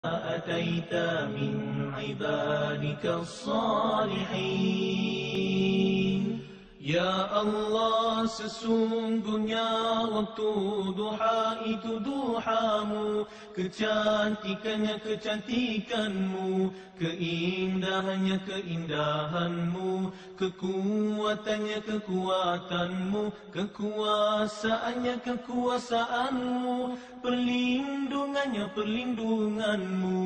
أتيت من عبادك الصالحين. Ya Allah, sesungguhnya waktu duha itu duhamu, kecantikannya kecantikanmu, keindahannya keindahanmu, kekuatannya kekuatanmu, kekuasaannya kekuasaanmu, perlindungannya perlindunganmu.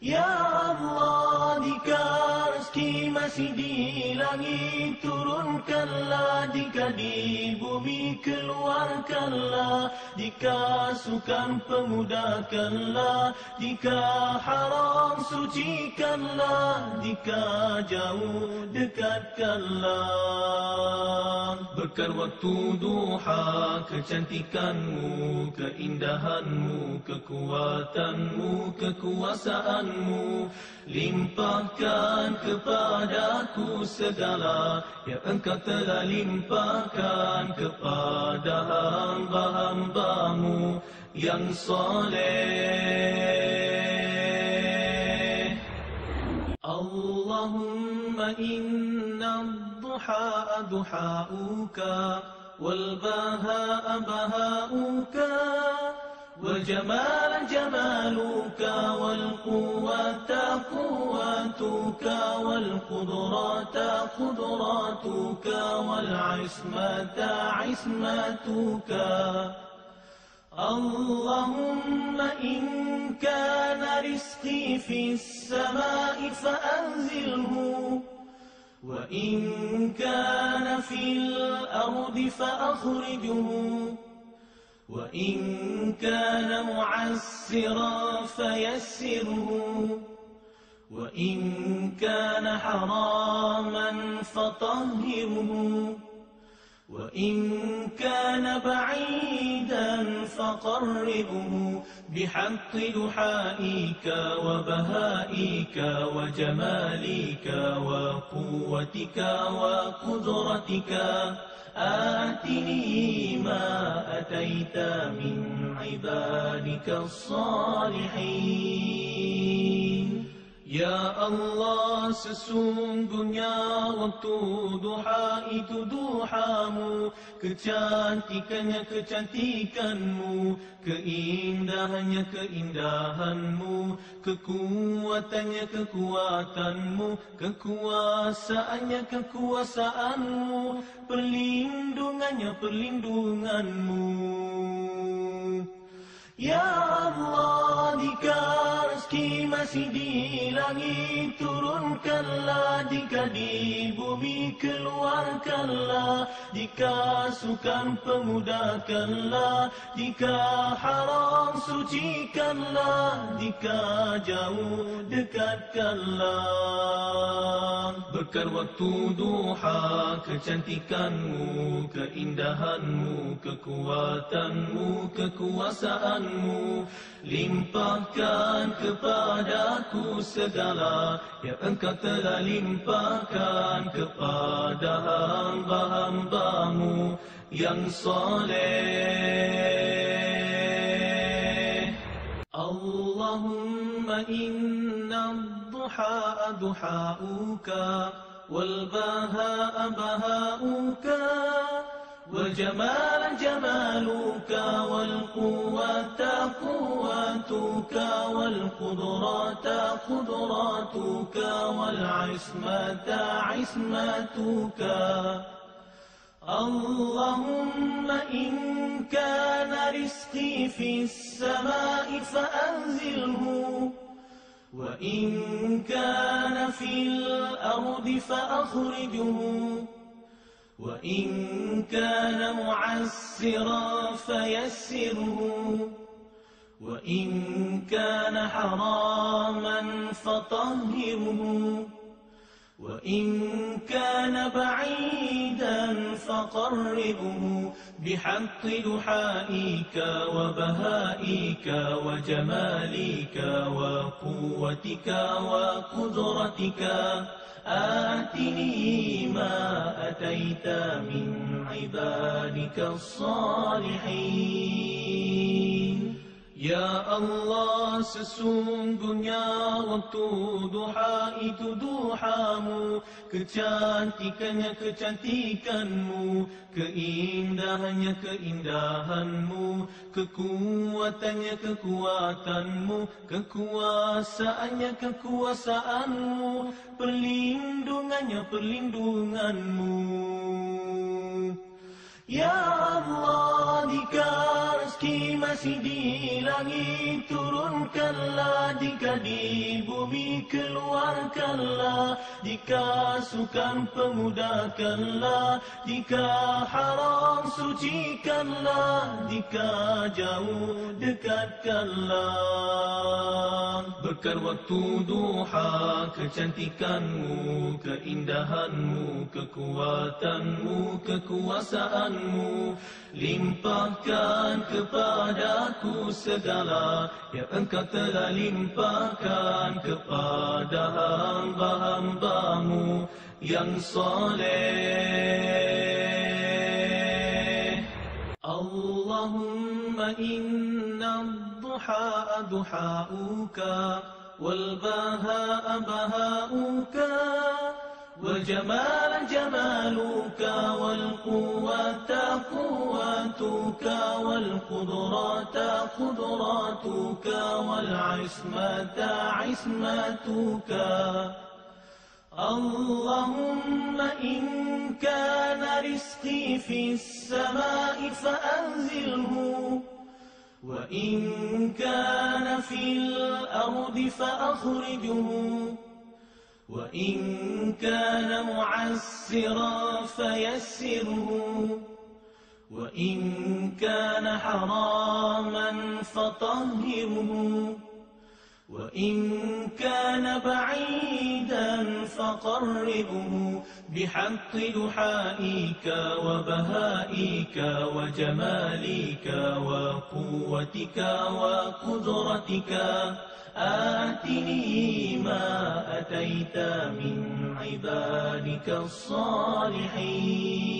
Ya Allah, jika rezeki masih di langit turunkanlah, jika di bumi keluarkanlah, jika sukar pemudahkanlah, jika haram sucikanlah, jika jauh dekatkanlah. Berkat waktu duha, kecantikanmu, keindahanmu, kekuatanmu, kekuasaanmu, limpahkan kepadaku segala yang Engkau telah limpahkan kepada hamba-hambamu yang soleh. Allahumma inna ad-duha duha'uka wal baha'a baha'uka والجمال جمالك والقوة قوتك والقدرات قدراتك والعصمة عصمتك. اللهم إن كان رزقي في السماء فأنزله، وإن كان في الأرض فأخرجه، وإن كان معسرا فيسره، وإن كان حراما فطهره، وإن كان بعيدا فقربه بحق دحائك وبهائك وجمالك وقوتك وقدرتك. آتني ما أتيت من عبادك الصالحين. Ya Allah, sesungguhnya waktu duha itu duhamu, kecantikannya kecantikanmu, keindahannya keindahanmu, kekuatannya kekuatanmu, kekuasaannya kekuasaanmu, perlindungannya perlindunganmu. Ya Allah, jika rezeki masih di langit turunkanlah, jika di bumi keluarkanlah, jika sukar pemudahkanlah, jika haram sucikanlah, jika jauh dekatkanlah. Berkat waktu duha, kecantikanmu, keindahanmu, kekuatanmu, kekuasaanmu, limpahkan kepadaku segala yang Engkau telah limpahkan kepada hamba-hambamu yang soleh. Allahumma inna ad-duha duha'uka wal baha'a baha'uka والجمال جمالك والقوة قوتك والقدرات قدراتك والعصمة عصمتك. اللهم إن كان رزقي في السماء فأنزله، وإن كان في الأرض فأخرجه، وإن كان معسرا فيسره، وإن كان حراما فطهره، وإن كان بعيدا فقربه بحق دحائك وبهائك وجمالك وقوتك وقدرتك. آتني ما أتيت من عبادك الصالحين. Ya Allah, sesungguhnya waktu duha itu duhamu, kecantikannya kecantikanmu, keindahannya keindahanmu, kekuatannya kekuatanmu, kekuasaannya kekuasaanmu, perlindungannya perlindunganmu. Ya Allah, jika rezeki masih di langit turunkanlah, jika di bumi keluarkanlah, jika sukan pemudahkanlah, jika haram sucikanlah, jika jauh dekatkanlah. Berkat waktu duha, kecantikanmu, keindahanmu, kekuatanmu, kekuasaanmu, limpahkan kepadaku segala yang engkau telah limpahkan kepada hamba-hambamu yang soleh. Allahumma inna ad-duha duhauka wal bahaa bahauka والجمال جمالك والقوة قوتك والقدرة قدرتك والعصمة عصمتك. اللهم إن كان رزقي في السماء فأنزله، وإن كان في الأرض فأخرجه، وإن كان معسرا فيسره، وإن كان حراما فطهره، وإن كان بعيدا فقربه بحق دحائك وبهائك وجمالك وقوتك وقدرتك. آتني ما أتيت من عبادك الصالحين.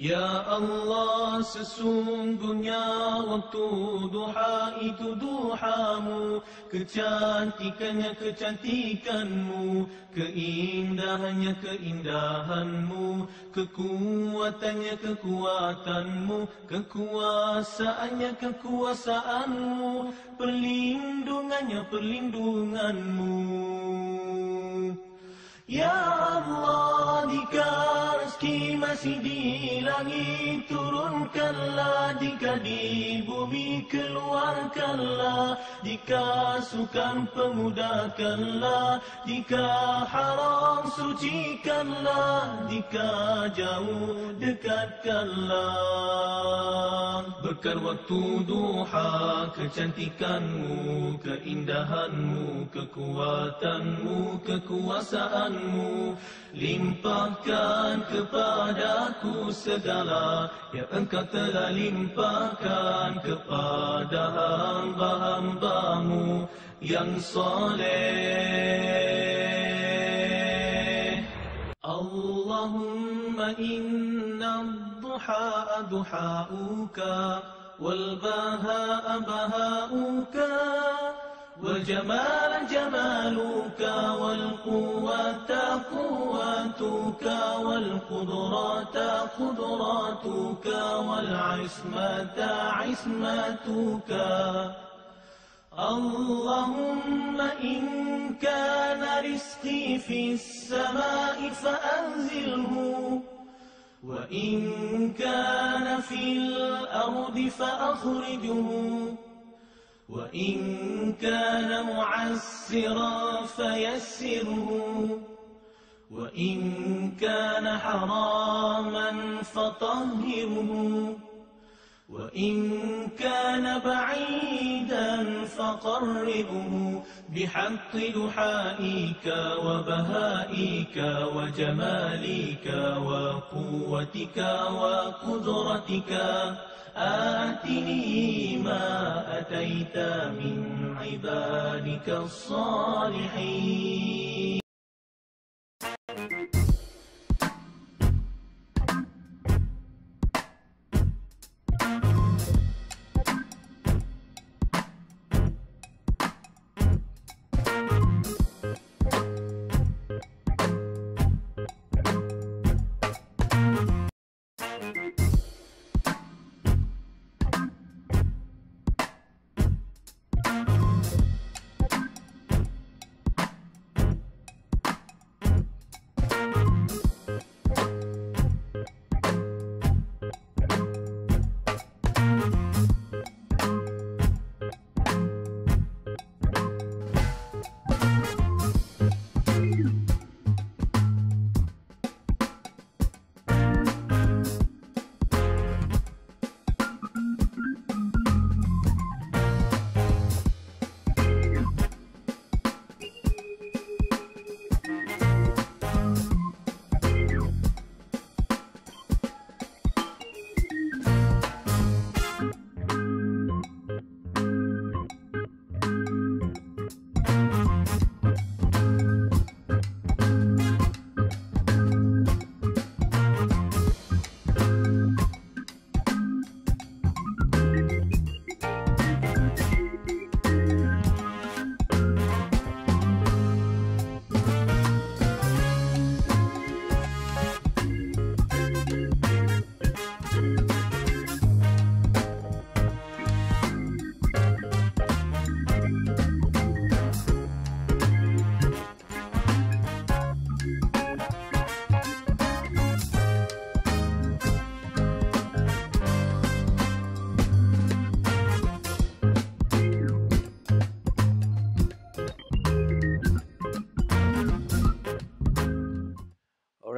Ya Allah, sesungguhnya waktu duha itu duhamu, kecantikannya kecantikanmu, keindahannya keindahanmu, kekuatannya kekuatanmu, kekuasaannya kekuasaanmu, perlindungannya perlindunganmu. Ya Allah, jika rezeki masih di langit turunkanlah, jika di bumi keluarkanlah, jika sukan pemudahkanlah, jika haram sucikanlah, jika jauh dekatkanlah. Berkat waktu duha, kecantikanmu, keindahanmu, kekuatanmu, kekuasaanmu, limpahkan kepadaku segala yang engkau telah limpahkan kepada hamba-hambamu yang soleh. Allahumma inna ad-duha duhauka wal bahaa bahauka والجمال جمالك والقوة قوتك والقدرة قدرتك والعصمة عصمتك. اللهم إن كان رزقي في السماء فأنزله، وإن كان في الأرض فأخرجه، وإن كان معسرا فيسره، وإن كان حراما فطهره، وإن كان بعيدا فقربه بحق دحائك وبهائك وجمالك وقوتك وقدرتك. آتني ما أتيت من عبادك الصالحين.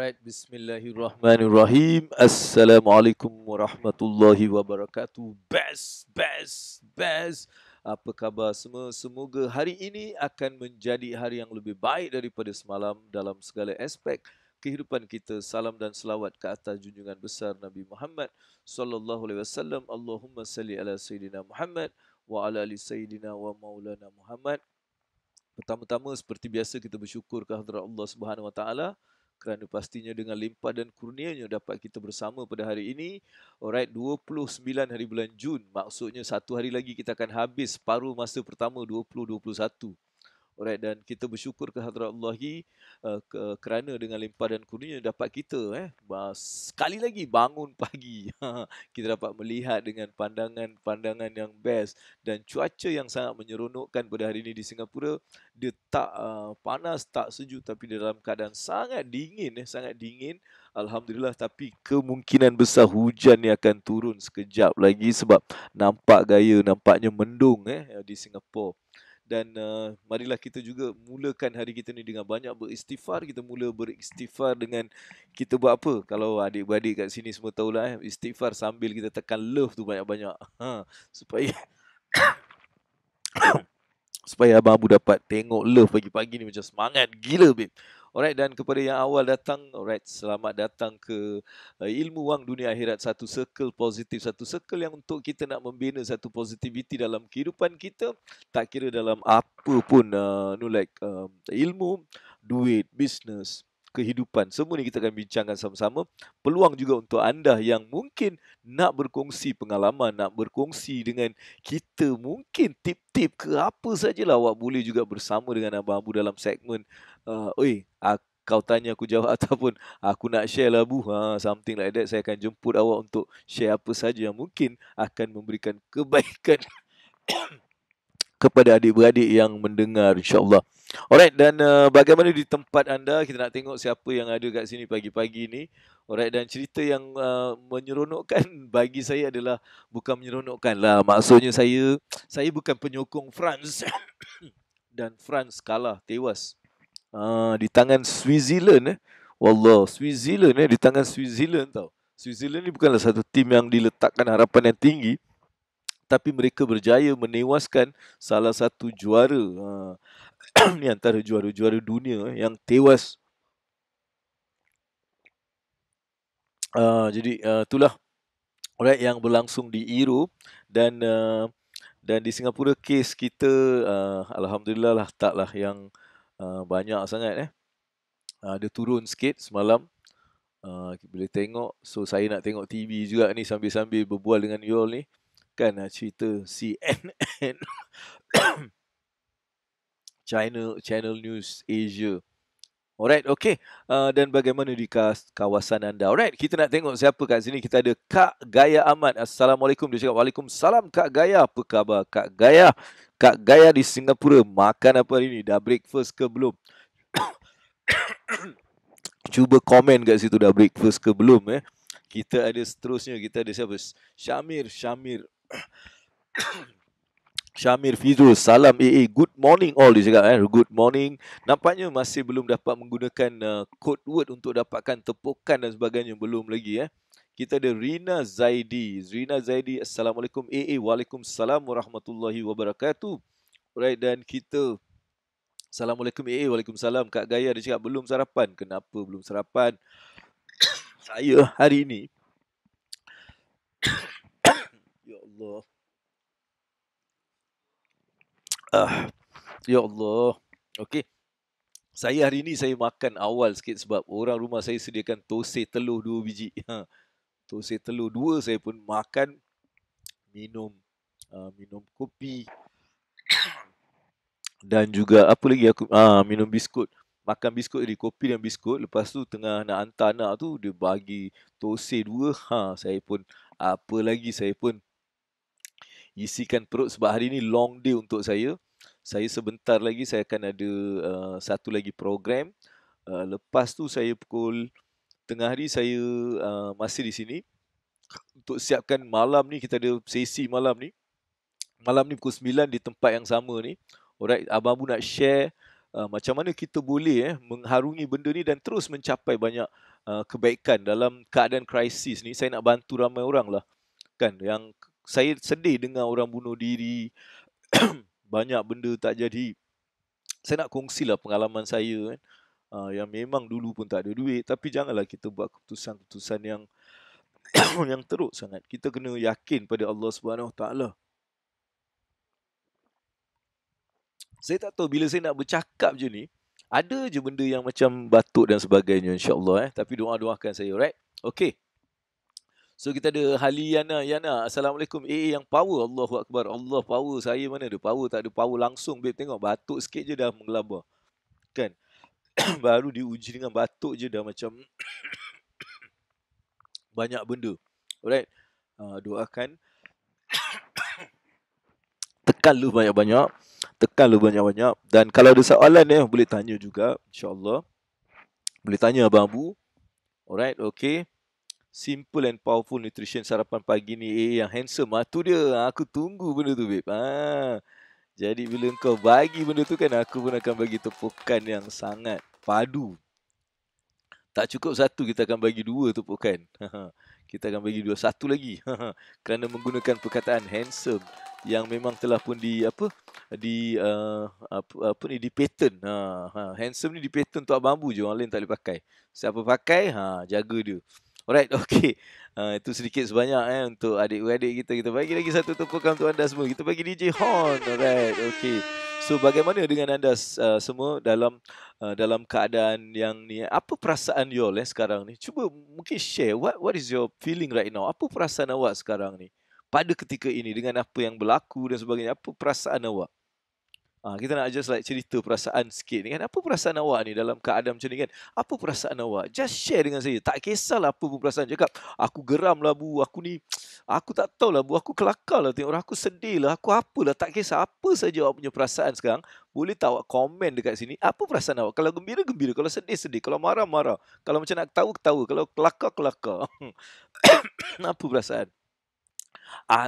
Alright, bismillahirrahmanirrahim. Assalamualaikum warahmatullahi wabarakatuh. Best. Apa khabar semua? Semoga hari ini akan menjadi hari yang lebih baik daripada semalam dalam segala aspek kehidupan kita. Salam dan selawat ke atas junjungan besar Nabi Muhammad sallallahu alaihi wasallam. Allahumma salli ala sayyidina Muhammad wa ala ali sayyidina wa maulana Muhammad. Pertama-tama seperti biasa kita bersyukur ke hadirat Allah Subhanahu Wa Taala kerana pastinya dengan limpah dan kurnianya dapat kita bersama pada hari ini. Alright, 29 hari bulan Jun. Maksudnya satu hari lagi kita akan habis paruh masa pertama 2021. Alright, dan kita bersyukur ke hadirat Allahi kerana dengan limpah dan kurnia dapat kita sekali lagi bangun pagi. Kita dapat melihat dengan pandangan yang best dan cuaca yang sangat menyeronokkan pada hari ini di Singapura. Dia tak panas, tak sejuk, tapi dalam keadaan sangat dingin. Alhamdulillah, tapi kemungkinan besar hujan ni akan turun sekejap lagi sebab nampaknya mendung di Singapura. Dan marilah kita juga mulakan hari kita ni dengan banyak beristighfar. Kita mula beristighfar dengan kita buat apa? Kalau adik-beradik kat sini semua tahulah istighfar sambil kita tekan love tu banyak-banyak. Supaya abang Abu dapat tengok love pagi-pagi ni macam semangat gila, babe. Alright, dan kepada yang awal datang, alright, selamat datang ke Ilmu Wang Dunia Akhirat, satu circle positif, satu circle yang untuk kita nak membina satu positivity dalam kehidupan kita, tak kira dalam apa pun, ilmu, duit, bisnes, kehidupan, semua ni kita akan bincangkan sama-sama. Peluang juga untuk anda yang mungkin nak berkongsi pengalaman, nak berkongsi dengan kita mungkin tip-tip ke apa sajalah, awak boleh juga bersama dengan Abang Abu dalam segmen kau tanya aku jawab ataupun aku nak share lah Bu, something like that. Saya akan jemput awak untuk share apa saja yang mungkin akan memberikan kebaikan kepada adik-beradik yang mendengar, insya-Allah. Alright, dan bagaimana di tempat anda? Kita nak tengok siapa yang ada kat sini pagi-pagi ni. Alright, dan cerita yang menyeronokkan bagi saya adalah, bukan menyeronokkan lah, maksudnya saya bukan penyokong France dan France kalah, tewas di tangan Switzerland. Wallah, Switzerland di tangan Switzerland tau. Switzerland ni bukanlah satu tim yang diletakkan harapan yang tinggi, tapi mereka berjaya menewaskan salah satu juara ni antara juara-juara dunia yang tewas. Jadi itulah, alright, yang berlangsung di Euro. Dan di Singapura kes kita alhamdulillah lah taklah yang banyak sangat dia turun sikit semalam. Boleh tengok. So saya nak tengok TV juga ni sambil-sambil berbual dengan you all ni. Kan cerita CNN Channel News Asia. Alright, okay. Dan bagaimana di kawasan anda? Alright, kita nak tengok siapa kat sini. Kita ada Kak Gaya Ahmad. Assalamualaikum. Dia cakap, Waalaikumsalam Kak Gaya. Apa khabar Kak Gaya? Kak Gaya di Singapura, makan apa hari ni? Dah breakfast ke belum? Cuba komen kat situ, dah breakfast ke belum Kita ada seterusnya, kita ada siapa? Syamir Fizrul, salam AA, good morning all, dia cakap good morning. Nampaknya masih belum dapat menggunakan code word untuk dapatkan tepukan dan sebagainya, belum lagi Kita ada Rina Zaidi, Assalamualaikum AA. Waalaikumsalam warahmatullahi wabarakatuh. Alright, dan kita Assalamualaikum AA. Waalaikumsalam. Kak Gaya dia cakap belum sarapan. Kenapa belum sarapan? Saya hari ini ya Allah. Ya Allah. Okey. Saya hari ini saya makan awal sikit sebab orang rumah saya sediakan tosai telur 2 biji. Tosai telur 2, saya pun makan, minum kopi. Dan juga apa lagi aku minum biskut. Makan biskut jadi kopi dan biskut. Lepas tu tengah nak hantar anak tu, dia bagi tosai 2. Saya pun isikan perut sebab hari ni long day untuk saya. Saya sebentar lagi saya akan ada satu lagi program. Lepas tu saya pukul tengah hari saya masih di sini untuk siapkan malam ni. Kita ada sesi malam ni. Malam ni pukul 9 di tempat yang sama ni. Alright, Abang Abu nak share macam mana kita boleh mengharungi benda ni dan terus mencapai banyak kebaikan dalam keadaan krisis ni. Saya nak bantu ramai orang lah kan, yang saya sedih dengar orang bunuh diri, banyak benda tak jadi. Saya nak kongsilah pengalaman saya kan, yang memang dulu pun tak ada duit, tapi janganlah kita buat keputusan-keputusan yang yang teruk sangat. Kita kena yakin pada Allah Subhanahu Wa Taala. Saya tak tahu, bila saya nak bercakap je ni, ada je benda yang macam batuk dan sebagainya, insya-Allah tapi doakan saya, alright? Okay. So kita ada Haliana Yana. Assalamualaikum. Yang power, Allahu Akbar. Allah power, saya mana ada power, tak ada power langsung babe. Tengok batuk sikit je dah menggelabah. Kan? Baru diuji dengan batuk je dah macam banyak benda. Alright. Doakan. Tekan lu banyak-banyak. Dan kalau ada soalan boleh tanya juga, insya-Allah. Boleh tanya Abang Abu. Alright, okay. Simple and powerful nutrition sarapan pagi ni yang handsome. Tu dia. Aku tunggu benda tu, babe. Jadi bila kau bagi benda tu kan, aku pun akan bagi tepukan yang sangat padu. Tak cukup satu, kita akan bagi 2 tepukan. Kita akan bagi 2, satu lagi. Kerana menggunakan perkataan handsome yang memang telah pun di patent. Handsome ni di patent untuk Abang Abu je, orang lain tak boleh pakai. Siapa pakai, jaga dia. Alright, okay. Itu sedikit sebanyak untuk adik-beradik kita. Kita bagi lagi satu tepukan untuk anda semua. Kita bagi DJ Hon. Alright, okay. So bagaimana dengan anda semua dalam keadaan yang ni? Apa perasaan you all sekarang ni? Cuba mungkin share what is your feeling right now? Apa perasaan awak sekarang ni pada ketika ini dengan apa yang berlaku dan sebagainya? Apa perasaan awak? Kita nak just like cerita perasaan sikit ni kan. Apa perasaan awak ni dalam keadaan macam ni kan? Apa perasaan awak? Just share dengan saya. Tak kisahlah apa pun perasaan. Cakap, aku geram lah Bu, aku ni, aku tak tahu lah Bu, aku kelakar lah tengok orang, aku sedih lah, aku apalah. Tak kisah apa saja awak punya perasaan sekarang. Boleh tak awak komen dekat sini? Apa perasaan awak? Kalau gembira, gembira. Kalau sedih, sedih. Kalau marah, marah. Kalau macam nak ketawa, ketawa. Kalau kelakar, kelakar. Apa perasaan?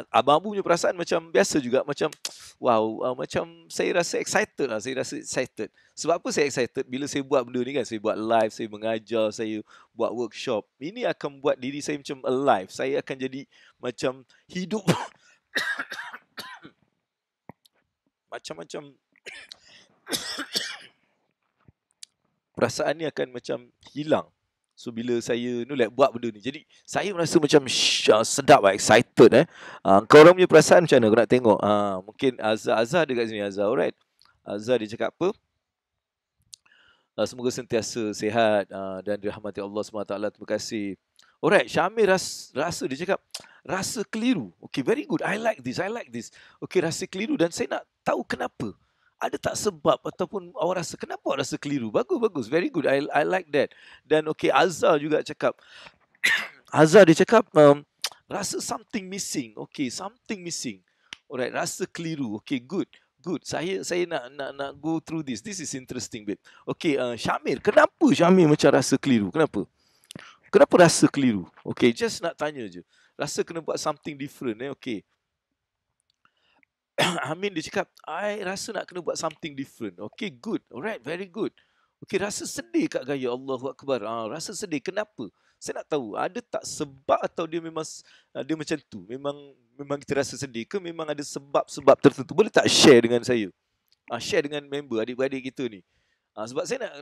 Abang Abu punya perasaan macam biasa juga, macam wow, macam saya rasa excited lah. Saya rasa excited. Sebab apa saya excited? Bila saya buat benda ni kan, saya buat live, saya mengajar, saya buat workshop. Ini akan buat diri saya macam alive. Saya akan jadi macam hidup. Macam-macam. Perasaan ni akan macam hilang. So bila saya buat benda ni, jadi saya merasa macam sedap lah, excited kau orang punya perasaan macam mana? Kau nak tengok. Mungkin Azhar ada kat sini. Azhar, alright. Azhar dia cakap apa? Semoga sentiasa sihat dan dirahmati Allah SWT. Terima kasih. Alright, Syamir rasa dia cakap rasa keliru. Okay, very good. I like this. Okay, rasa keliru dan saya nak tahu kenapa. Ada tak sebab ataupun awak rasa kenapa awak rasa keliru? Bagus. Very good. I like that. Dan okay, Azhar juga cakap. Azhar dia cakap rasa something missing. Okay, something missing. Alright, rasa keliru. Okay, good. Saya nak go through this. This is interesting, babe. Okay, Syamir, kenapa Syamir macam rasa keliru? Kenapa rasa keliru? Okay, just nak tanya je. Rasa kena buat something different. Okay. Amin dia cakap, I rasa nak kena buat something different. Okay, good. Alright, very good. Okay, rasa sedih kat gaya Allahu Akbar. Rasa sedih. Kenapa? Saya nak tahu, ada tak sebab atau dia memang dia macam tu? Memang kita rasa sedih ke memang ada sebab-sebab tertentu? Boleh tak share dengan saya? Share dengan member, adik-beradik kita ni. Sebab saya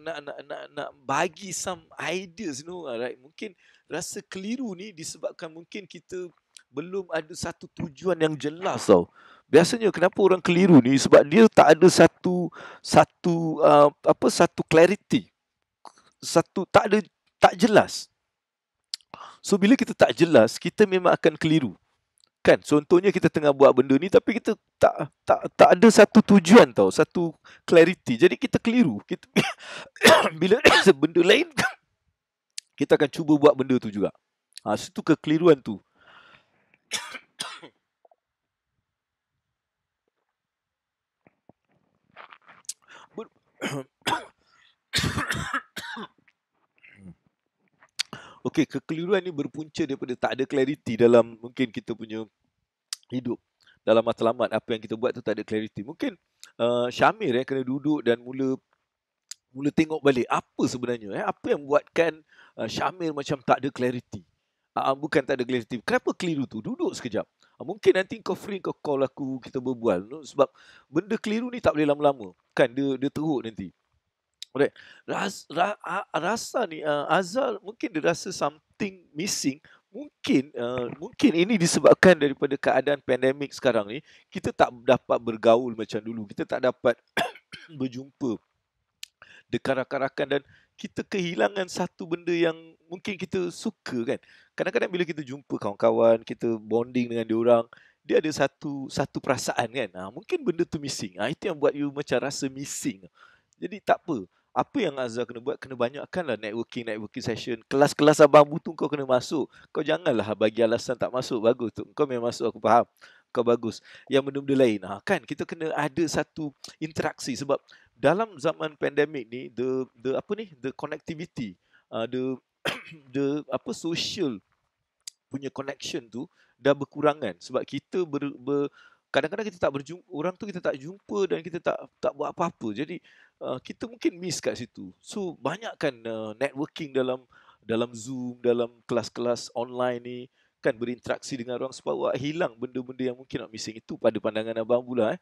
nak bagi some ideas, right? Mungkin rasa keliru ni disebabkan mungkin kita belum ada satu tujuan yang jelas tau. Biasanya kenapa orang keliru ni sebab dia tak ada satu clarity. Tak jelas. So bila kita tak jelas, kita memang akan keliru. Kan? Contohnya kita tengah buat benda ni tapi kita tak ada satu tujuan tau, satu clarity. Jadi kita keliru. Kita bila benda lain kita akan cuba buat benda tu juga. Situ kekeliruan tu. Okey, kekeliruan ni berpunca daripada tak ada clarity dalam mungkin kita punya hidup. Dalam matlamat apa yang kita buat tu tak ada clarity. Mungkin Syamir kena duduk dan mula tengok balik apa sebenarnya, apa yang buatkan Syamir macam tak ada clarity. Bukan tak ada clarity. Kenapa keliru tu? Duduk sekejap. Mungkin nanti kau free, kau call aku, kita berbual. No? Sebab benda keliru ni tak boleh lama-lama. Kan dia teruk nanti. Alright. Rasa ni Azhar mungkin dia rasa something missing. Mungkin ini disebabkan daripada keadaan pandemik sekarang ni, kita tak dapat bergaul macam dulu. Kita tak dapat berjumpa dekat rakan-rakan, dan kita kehilangan satu benda yang mungkin kita suka kan. Kadang-kadang bila kita jumpa kawan-kawan, kita bonding dengan diorang, dia ada satu perasaan kan. Mungkin benda tu missing. Itu yang buat you macam rasa missing. Jadi tak apa. Apa yang Azhar kena buat, kena banyakkanlah networking session. Kelas-kelas Abang Abu tu kau kena masuk. Kau janganlah bagi alasan tak masuk. Bagus tu. Kau memang masuk, aku faham. Kau bagus. Yang benda-benda lain. Kan kita kena ada satu interaksi, sebab dalam zaman pandemik ni, the connectivity, the social punya connection tu dah berkurangan, sebab kita kadang-kadang kita tak berjumpa orang tu, kita tak jumpa dan kita tak buat apa-apa. Jadi kita mungkin miss kat situ. So banyakkan networking dalam Zoom, dalam kelas-kelas online ni, kan, berinteraksi dengan orang supaya awak hilang benda-benda yang mungkin nak missing. Itu pada pandangan Abang Abdullah.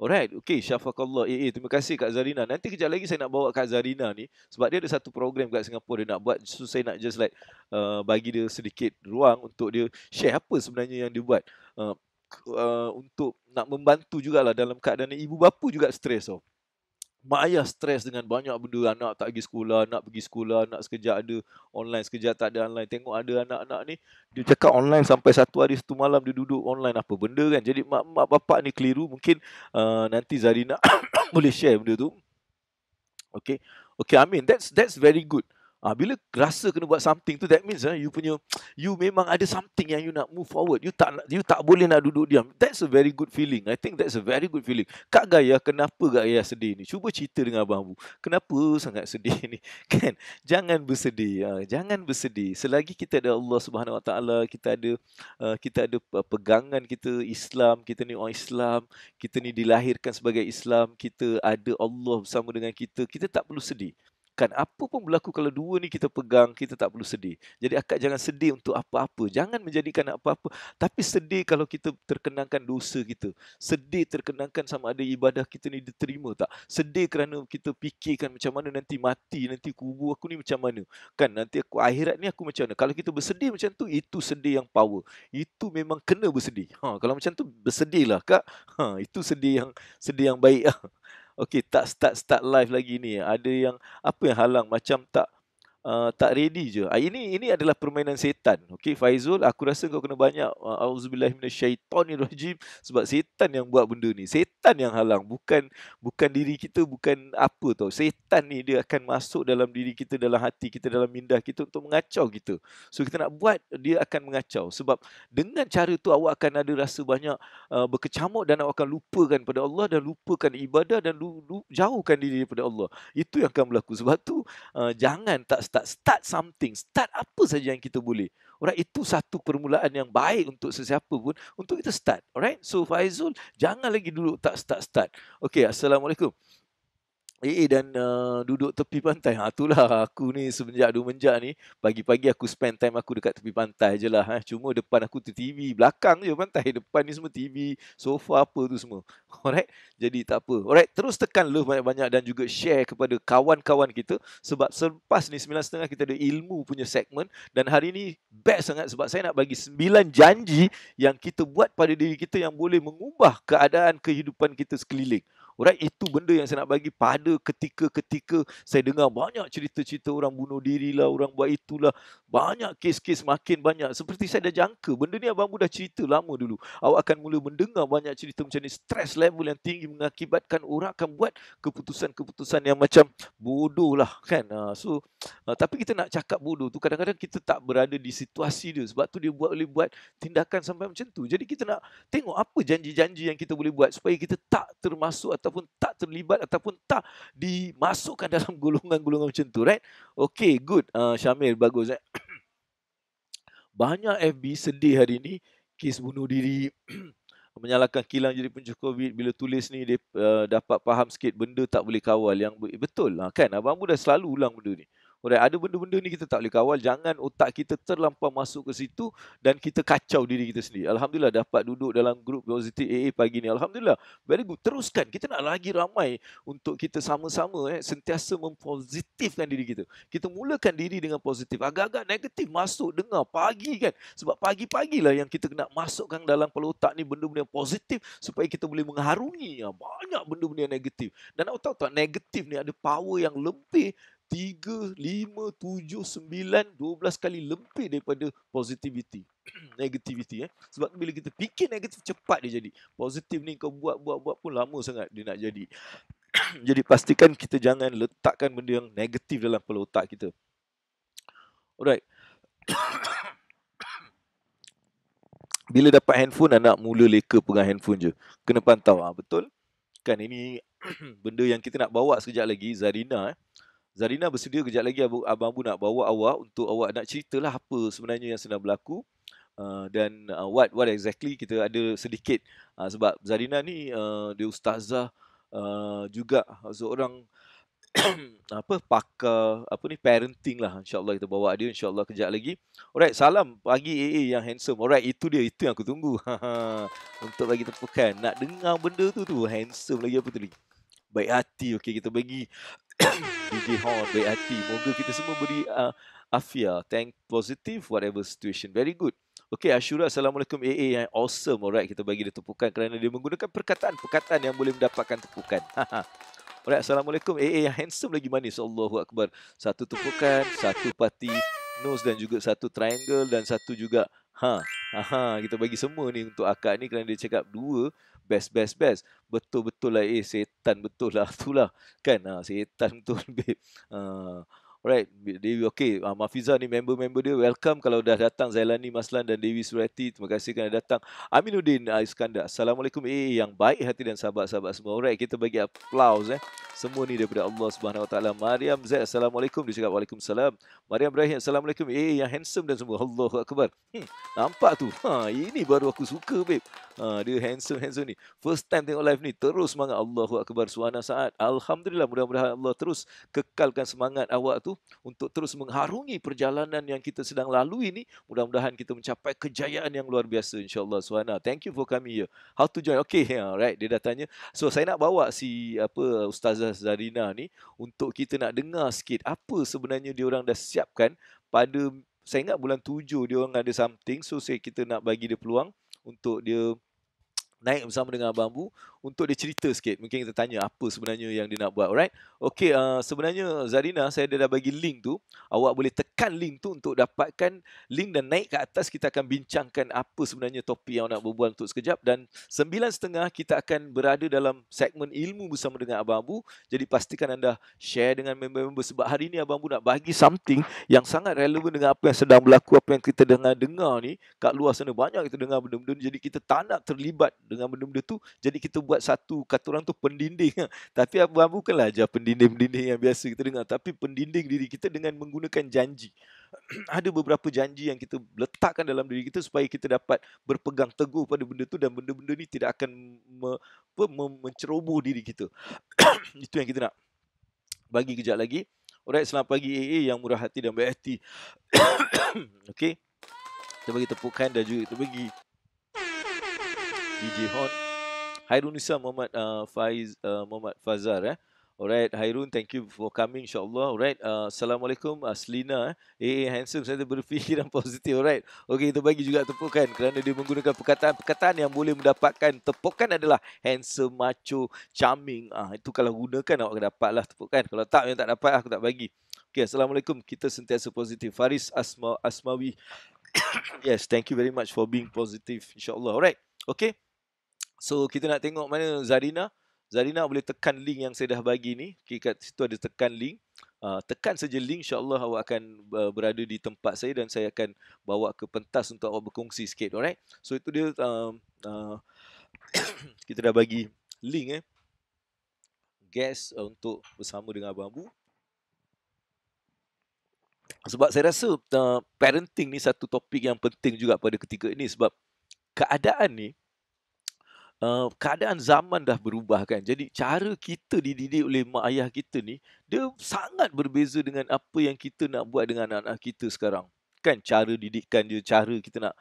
Alright, okay, syafakallah. Terima kasih Kak Zarina. Nanti kejap lagi saya nak bawa Kak Zarina ni, sebab dia ada satu program kat Singapura dia nak buat. So saya nak just like bagi dia sedikit ruang untuk dia share apa sebenarnya yang dia buat, untuk nak membantu jugalah dalam keadaan ni. Ibu bapa juga stres tau. Mak ayah stres dengan banyak benda. Anak tak pergi sekolah, nak pergi sekolah, nak sekejap ada online, sekejap tak ada online. Tengok ada anak-anak ni, dia cakap online sampai 1 hari 1 malam dia duduk online, apa benda kan. Jadi mak bapak ni keliru. Mungkin nanti Zarina boleh share benda tu. Okay, I mean that's very good. Bila rasa kena buat something tu, that means you memang ada something yang you nak move forward. You tak boleh nak duduk diam. That's a very good feeling. I think that's a very good feeling. Kak Gaya, kenapa Kak Gaya sedih ni? Cuba cerita dengan Abang Abu. Kenapa sangat sedih ni? Kan? Jangan bersedih. Jangan bersedih. Selagi kita ada Allah Subhanahu Wa Taala, kita ada pegangan kita Islam, kita ni orang Islam, kita ni dilahirkan sebagai Islam, kita ada Allah bersama dengan kita, kita tak perlu sedih. Kan, apa pun berlaku, kalau dua ni kita pegang, kita tak perlu sedih. Jadi akak jangan sedih untuk apa-apa. Jangan menjadikan apa-apa. Tapi sedih kalau kita terkenangkan dosa kita. Sedih terkenangkan sama ada ibadah kita ni diterima tak. Sedih kerana kita fikirkan macam mana nanti mati, nanti kubur aku ni macam mana. Kan, nanti akhirat ni aku macam mana. Kalau kita bersedih macam tu, itu sedih yang power. Itu memang kena bersedih. Kalau macam tu, bersedihlah Kak. Itu sedih yang baik. Okay, tak start live lagi ni. Ada yang apa yang halang, macam tak ready je. Ini adalah permainan setan. Okay, Faizul, aku rasa kau kena banyak auzubillahi minasyaitonirrajim, sebab setan yang buat benda ni. Setan yang halang, bukan diri kita, bukan apa tau. Setan ni dia akan masuk dalam diri kita, dalam hati kita, dalam minda kita untuk mengacau kita. So kita nak buat, dia akan mengacau. Sebab dengan cara tu awak akan ada rasa banyak berkecamuk, dan awak akan lupakan pada Allah, dan lupakan ibadah, dan jauhkan diri daripada Allah. Itu yang akan berlaku. Sebab tu jangan tak start something. Start apa saja yang kita boleh. Alright, itu satu permulaan yang baik untuk sesiapa pun, untuk kita start. Alright, so Faizul, jangan lagi duduk tak start. Okay, Assalamualaikum. Dan duduk tepi pantai. Itulah aku ni semenjak menjak ni, pagi-pagi aku spend time aku dekat tepi pantai je lah. Cuma depan aku tu TV, belakang je pantai, depan ni semua TV, sofa apa tu semua. Alright, jadi tak apa. Alright, terus tekan love banyak-banyak dan juga share kepada kawan-kawan kita, sebab selepas ni 9.30 kita ada ilmu punya segmen, dan hari ni best sangat sebab saya nak bagi 9 janji yang kita buat pada diri kita yang boleh mengubah keadaan kehidupan kita sekeliling. Alright, itu benda yang saya nak bagi pada ketika saya dengar banyak cerita-cerita orang bunuh diri lah, orang buat itulah. Banyak kes-kes, makin banyak. Seperti saya dah jangka. Benda ni Abang Bu dah cerita lama dulu. Awak akan mula mendengar banyak cerita macam ni. Stress level yang tinggi mengakibatkan orang akan buat keputusan-keputusan yang macam bodoh lah kan. Tapi kita nak cakap bodoh tu, kadang-kadang kita tak berada di situasi dia. Sebab tu dia boleh buat tindakan sampai macam tu. Jadi kita nak tengok apa janji-janji yang kita boleh buat supaya kita tak termasuk ataupun tak terlibat ataupun tak dimasukkan dalam golongan-golongan macam tu, right? Okay, good. Syamil, bagus. Banyak FB sedih hari ni, kes bunuh diri, menyalahkan kilang jadi punca COVID. Bila tulis ni, dia dapat faham sikit benda tak boleh kawal. Yang betul lah kan. Abang Bu dah selalu ulang benda ni. Alright, ada benda-benda ni kita tak boleh kawal. Jangan otak kita terlampau masuk ke situ dan kita kacau diri kita sendiri. Alhamdulillah dapat duduk dalam grup Positif AA pagi ni. Alhamdulillah. Very good. Teruskan. Kita nak lagi ramai untuk kita sama-sama sentiasa mempositifkan diri kita. Kita mulakan diri dengan positif. Agak-agak negatif masuk dengar pagi kan. Sebab pagi-pagilah yang kita kena masukkan dalam kepala otak ni benda-benda yang positif supaya kita boleh mengharungi banyak benda-benda yang negatif. Dan nak tahu tak, negatif ni ada power yang lebih 3, 5, 7, 9, 12 kali lebih daripada positivity. Negativity. Sebab bila kita fikir negatif, cepat dia jadi. Positif ni kau buat pun lama sangat dia nak jadi. Jadi pastikan kita jangan letakkan benda yang negatif dalam kepala otak kita. Alright. Bila dapat handphone, anak mula leka pegang handphone je. Kena pantau. Betul? Kan ini benda yang kita nak bawa sekejap lagi. Zarina bersedia kejap lagi Abang Abu nak bawa awak untuk awak nak ceritalah apa sebenarnya yang sedang berlaku. Dan what exactly kita ada sedikit. Sebab Zarina ni dia ustazah juga seorang pakar parenting lah. InsyaAllah kita bawa dia insyaAllah kejap lagi. Alright, salam pagi AA yang handsome. Alright, itu yang aku tunggu. Untuk bagi tepukan. Nak dengar benda tu handsome lagi apa tu lagi. Baik hati. Okay, kita bagi DJ Horn baik hati. Moga kita semua beri afia. Think positive whatever situation. Very good. Okay, Ashura, Assalamualaikum AA yang awesome. Alright, kita bagi dia tepukan kerana dia menggunakan perkataan-perkataan yang boleh mendapatkan tepukan. Alright, Assalamualaikum AA yang handsome lagi manis. Allahu Akbar. Satu tepukan, satu parti nose dan juga satu triangle dan satu juga kita bagi semua ni untuk akak ni kerana dia cakap 2 best. Betul-betul lah setan betul lah itulah kan. Setan betul babe. Alright, Dewi okay. Mafiza ni member dia welcome. Kalau dah datang Zailani Maslan dan Dewi Surati, terima kasih kerana datang. Aminuddin Iskandar, Assalamualaikum yang baik hati dan sahabat-sahabat semua. Alright, kita bagi applause semua ni daripada Allah Subhanahu Wa Taala. Mariam Z, Assalamualaikum, dia cakap Waalaikumsalam. Mariam Ibrahim, Assalamualaikum yang handsome dan semua. Allahu Akbar. Nampak tu. Ini baru aku suka babe. Dia handsome ni. First time tengok live ni, terus semangat. Allahu Akbar. Suana saat. Alhamdulillah, mudah-mudahan Allah terus kekalkan semangat awak tu untuk terus mengharungi perjalanan yang kita sedang lalui ni. Mudah-mudahan kita mencapai kejayaan yang luar biasa insya-Allah. Suana, thank you for coming here. How to join? Okay, right. Dia dah tanya. So saya nak bawa si Ustazah Zarina ni untuk kita nak dengar sikit apa sebenarnya dia orang dah siapkan pada, saya ingat bulan 7 dia orang ada something. So kita nak bagi dia peluang untuk dia naik bersama dengan Abang Abu untuk dia cerita sikit. Mungkin kita tanya apa sebenarnya yang dia nak buat. Alright. Okay, sebenarnya Zarina, saya dah bagi link tu. Awak boleh tekan link tu untuk dapatkan link dan naik ke atas. Kita akan bincangkan apa sebenarnya topik yang nak berbual untuk sekejap. Dan 9.30 kita akan berada dalam segmen ilmu bersama dengan Abang Abu. Jadi pastikan anda share dengan member-member sebab hari ni Abang Abu nak bagi something yang sangat relevan dengan apa yang sedang berlaku, apa yang kita dengar ni. Kat luar sana banyak kita dengar benda-benda ni. Jadi kita tak nak terlibat dengan benda-benda tu. Jadi kita buat satu, kata orang tu pendinding. Tapi Abang bukanlah ajar pendinding-pendinding yang biasa kita dengar. Tapi pendinding diri kita dengan menggunakan janji. Ada beberapa janji yang kita letakkan dalam diri kita supaya kita dapat berpegang teguh pada benda tu dan benda-benda ni tidak akan menceroboh diri kita. Itu yang kita nak bagi kejap lagi. Alright, selamat pagi AA yang murah hati dan baik hati. Okay, kita bagi tepukan dan juga kita bagi DJ Hon. Hairun Nisa Muhammad Muhammad Fazar. Alright, Hairun, thank you for coming insyaAllah. Alright, Assalamualaikum Selina. Handsome, saya berfikiran positif. Alright, okay, kita bagi juga tepukan kerana dia menggunakan perkataan-perkataan yang boleh mendapatkan tepukan adalah handsome, macho, charming. Itu kalau gunakan awak dapatlah tepukan. Kalau tak, yang tak dapat aku tak bagi. Okay, Assalamualaikum. Kita sentiasa positif. Faris Asmawi. Yes, thank you very much for being positive insyaAllah. Alright, okay. So kita nak tengok mana Zarina. Zarina boleh tekan link yang saya dah bagi ni. Okay, kat situ ada tekan link. Tekan saja link, insyaAllah awak akan berada di tempat saya dan saya akan bawa ke pentas untuk awak berkongsi sikit. Alright. So itu dia kita dah bagi link guest untuk bersama dengan Abang Abu. Sebab saya rasa parenting ni satu topik yang penting juga pada ketika ini sebab keadaan ni keadaan zaman dah berubah kan. Jadi cara kita dididik oleh mak ayah kita ni, dia sangat berbeza dengan apa yang kita nak buat dengan anak-anak kita sekarang. Kan cara didikan dia, cara kita nak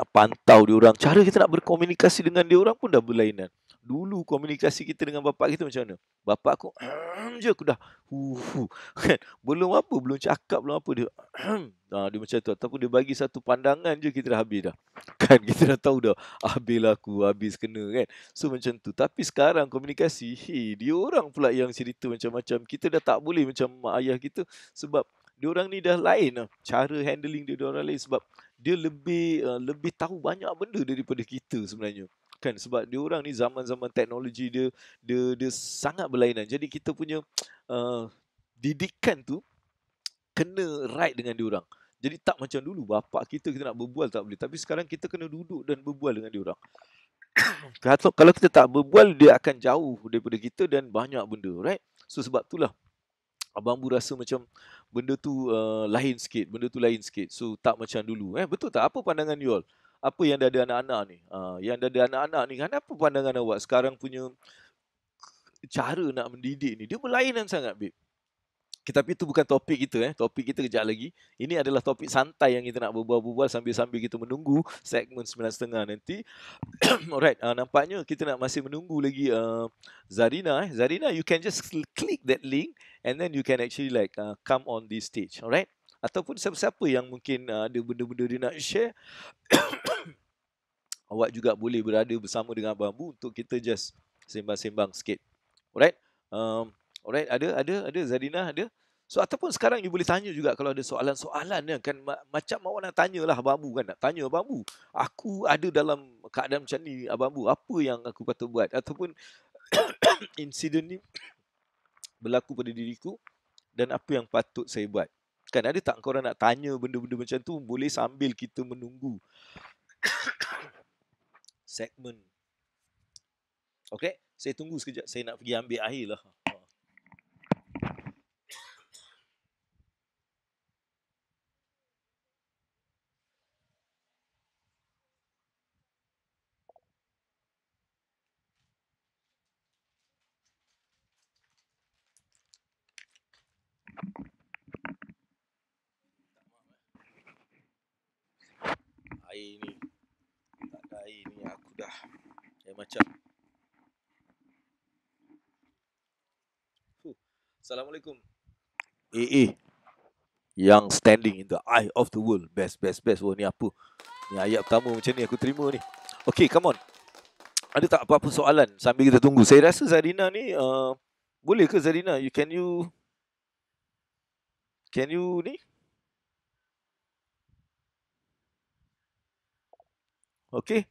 pantau dia orang, cara kita nak berkomunikasi dengan dia orang pun dah berlainan. Dulu komunikasi kita dengan bapak kita macam mana? Bapak aku je aku dah kan. Belum cakap belum apa dia dia macam tu ataupun dia bagi satu pandangan je kita dah habis dah. Kan kita dah tahu dah habis kena kan. So macam tu. Tapi sekarang komunikasi, dia orang pula yang cerita macam-macam. Kita dah tak boleh macam mak ayah kita sebab dia orang ni dah lain lah. Cara handling dia orang lain sebab dia lebih tahu banyak benda daripada kita sebenarnya. Kan sebab dia orang ni zaman-zaman teknologi dia sangat berlainan. Jadi kita punya didikan tu kena right dengan dia orang. Jadi tak macam dulu bapak kita nak berbual tak boleh, tapi sekarang kita kena duduk dan berbual dengan dia orang. Kalau kita tak berbual, dia akan jauh daripada kita dan banyak benda, right? So sebab itulah Abang Bu rasa macam benda tu lain sikit. So tak macam dulu. Betul tak? Apa pandangan you all? Apa yang dah ada anak-anak ni? Yang dah ada anak-anak ni, kan apa pandangan awak sekarang punya cara nak mendidik ni? Dia berlainan sangat, babe. Tapi itu bukan topik kita. Topik kita kejap lagi. Ini adalah topik santai yang kita nak berbual-bual sambil-sambil kita menunggu segmen 9.30 nanti. Alright, nampaknya kita nak masih menunggu lagi Zarina. Zarina, you can just click that link and then you can actually like come on this stage. Alright? Ataupun siapa-siapa yang mungkin ada benda-benda dia nak share, awak juga boleh berada bersama dengan Abang Bu untuk kita just sembang-sembang sikit. Alright? Alright, ada Zarina ada. So ataupun sekarang you boleh tanya juga kalau ada soalan-soalan kan, macam awak nak tanyalah Abang Bu kan, nak tanya Abang Bu, aku ada dalam keadaan macam ni Abang Bu, apa yang aku patut buat, ataupun insiden ni berlaku pada diriku dan apa yang patut saya buat. Kan ada tak korang nak tanya benda-benda macam tu, boleh sambil kita menunggu segmen. Okay, saya tunggu sekejap, saya nak pergi ambil air lah. Air ni, tak ada air ni, aku dah macam Assalamualaikum. Yang standing in the eye of the world. Best. Oh, ni apa? Ni ayat pertama macam ni aku terima ni. Okay, come on. Ada tak apa-apa soalan sambil kita tunggu? Saya rasa Zarina ni boleh ke Zarina? Can you ni? Okay.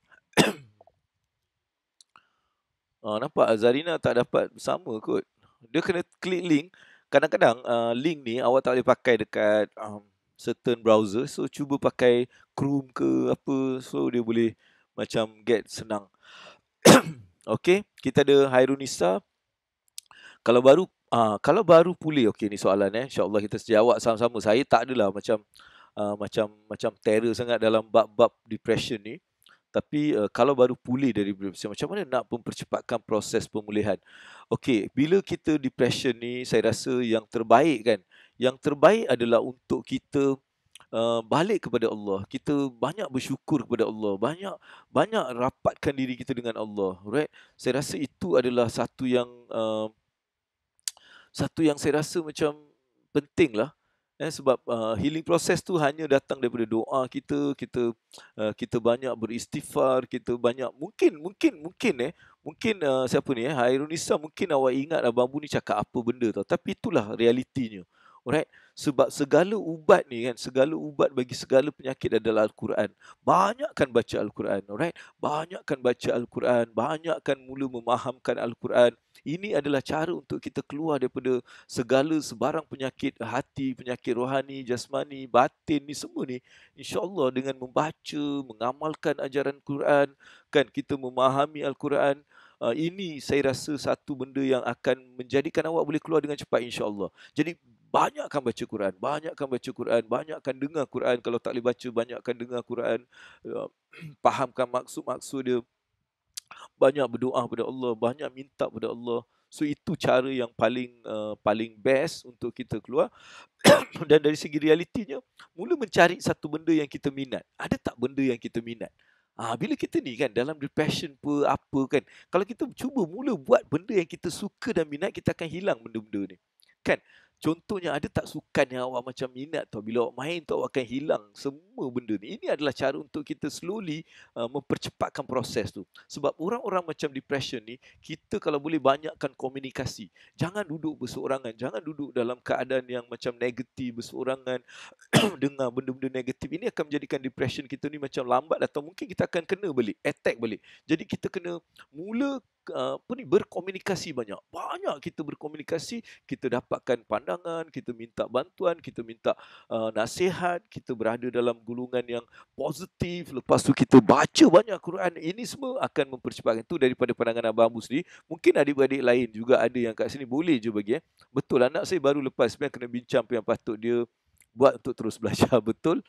Nampak Zarina tak dapat bersama kot. Dia kena klik link. Kadang-kadang link ni awak tak boleh pakai dekat certain browser. So cuba pakai Chrome ke apa. So dia boleh macam get senang. Okay, kita ada Hairunisa. Kalau baru pulih, okay ni soalan InsyaAllah kita jawab sama-sama. Saya tak adalah macam terror sangat dalam bab-bab depression ni. Tapi kalau baru pulih dari depression, macam mana nak mempercepatkan proses pemulihan? Okey, bila kita depression ni, saya rasa yang terbaik kan, yang terbaik adalah untuk kita balik kepada Allah. Kita banyak bersyukur kepada Allah, banyak rapatkan diri kita dengan Allah, right? Saya rasa itu adalah satu yang saya rasa macam penting lah. Sebab healing process tu hanya datang daripada doa kita banyak beristighfar, kita banyak mungkin siapa ni Hairunisa, mungkin awak ingat Abang Bu ni cakap apa benda tau, tapi itulah realitinya. Alright, sebab segala ubat ni kan, segala ubat bagi segala penyakit adalah Al-Quran. Banyakkan baca Al-Quran, alright? Banyakkan baca Al-Quran, banyakkan mula memahamkan Al-Quran. Ini adalah cara untuk kita keluar daripada segala sebarang penyakit hati, penyakit rohani, jasmani, batin ni semua ni. InsyaAllah dengan membaca, mengamalkan ajaran Quran, kan kita memahami Al-Quran, ini saya rasa satu benda yang akan menjadikan awak boleh keluar dengan cepat insya-Allah. Jadi banyakkan baca Quran, banyakkan baca Quran, banyakkan dengar Quran. Kalau tak boleh baca, banyakkan dengar Quran. Fahamkan maksud-maksud dia, banyak berdoa kepada Allah, banyak minta kepada Allah. So itu cara yang paling best untuk kita keluar. Dan dari segi realitinya, mula mencari satu benda yang kita minat. Ada tak benda yang kita minat? Bila kita ni kan dalam depression apa kan, kalau kita cuba mula buat benda yang kita suka dan minat, kita akan hilang benda-benda ni. Kan? Contohnya, ada tak sukan yang awak macam minat tau, bila awak main tu awak akan hilang semua benda ni. Ini adalah cara untuk kita slowly mempercepatkan proses tu. Sebab orang-orang macam depression ni, kita kalau boleh banyakkan komunikasi. Jangan duduk berseorangan, jangan duduk dalam keadaan yang macam negatif, berseorangan, dengar benda-benda negatif. Ini akan menjadikan depression kita ni macam lambat, atau mungkin kita akan kena balik, attack balik. Jadi kita kena mula berkomunikasi banyak. Banyak kita berkomunikasi, kita dapatkan pandangan, kita minta bantuan, kita minta nasihat, kita berada dalam golongan yang positif. Lepas tu kita baca banyak Quran. Ini semua akan mempercepatkan. Itu daripada pandangan Abang Ambu sendiri. Mungkin adik-adik lain juga ada yang kat sini boleh je bagi. Betul, anak saya baru lepas, sebenarnya kena bincang apa yang patut dia buat untuk terus belajar. Betul.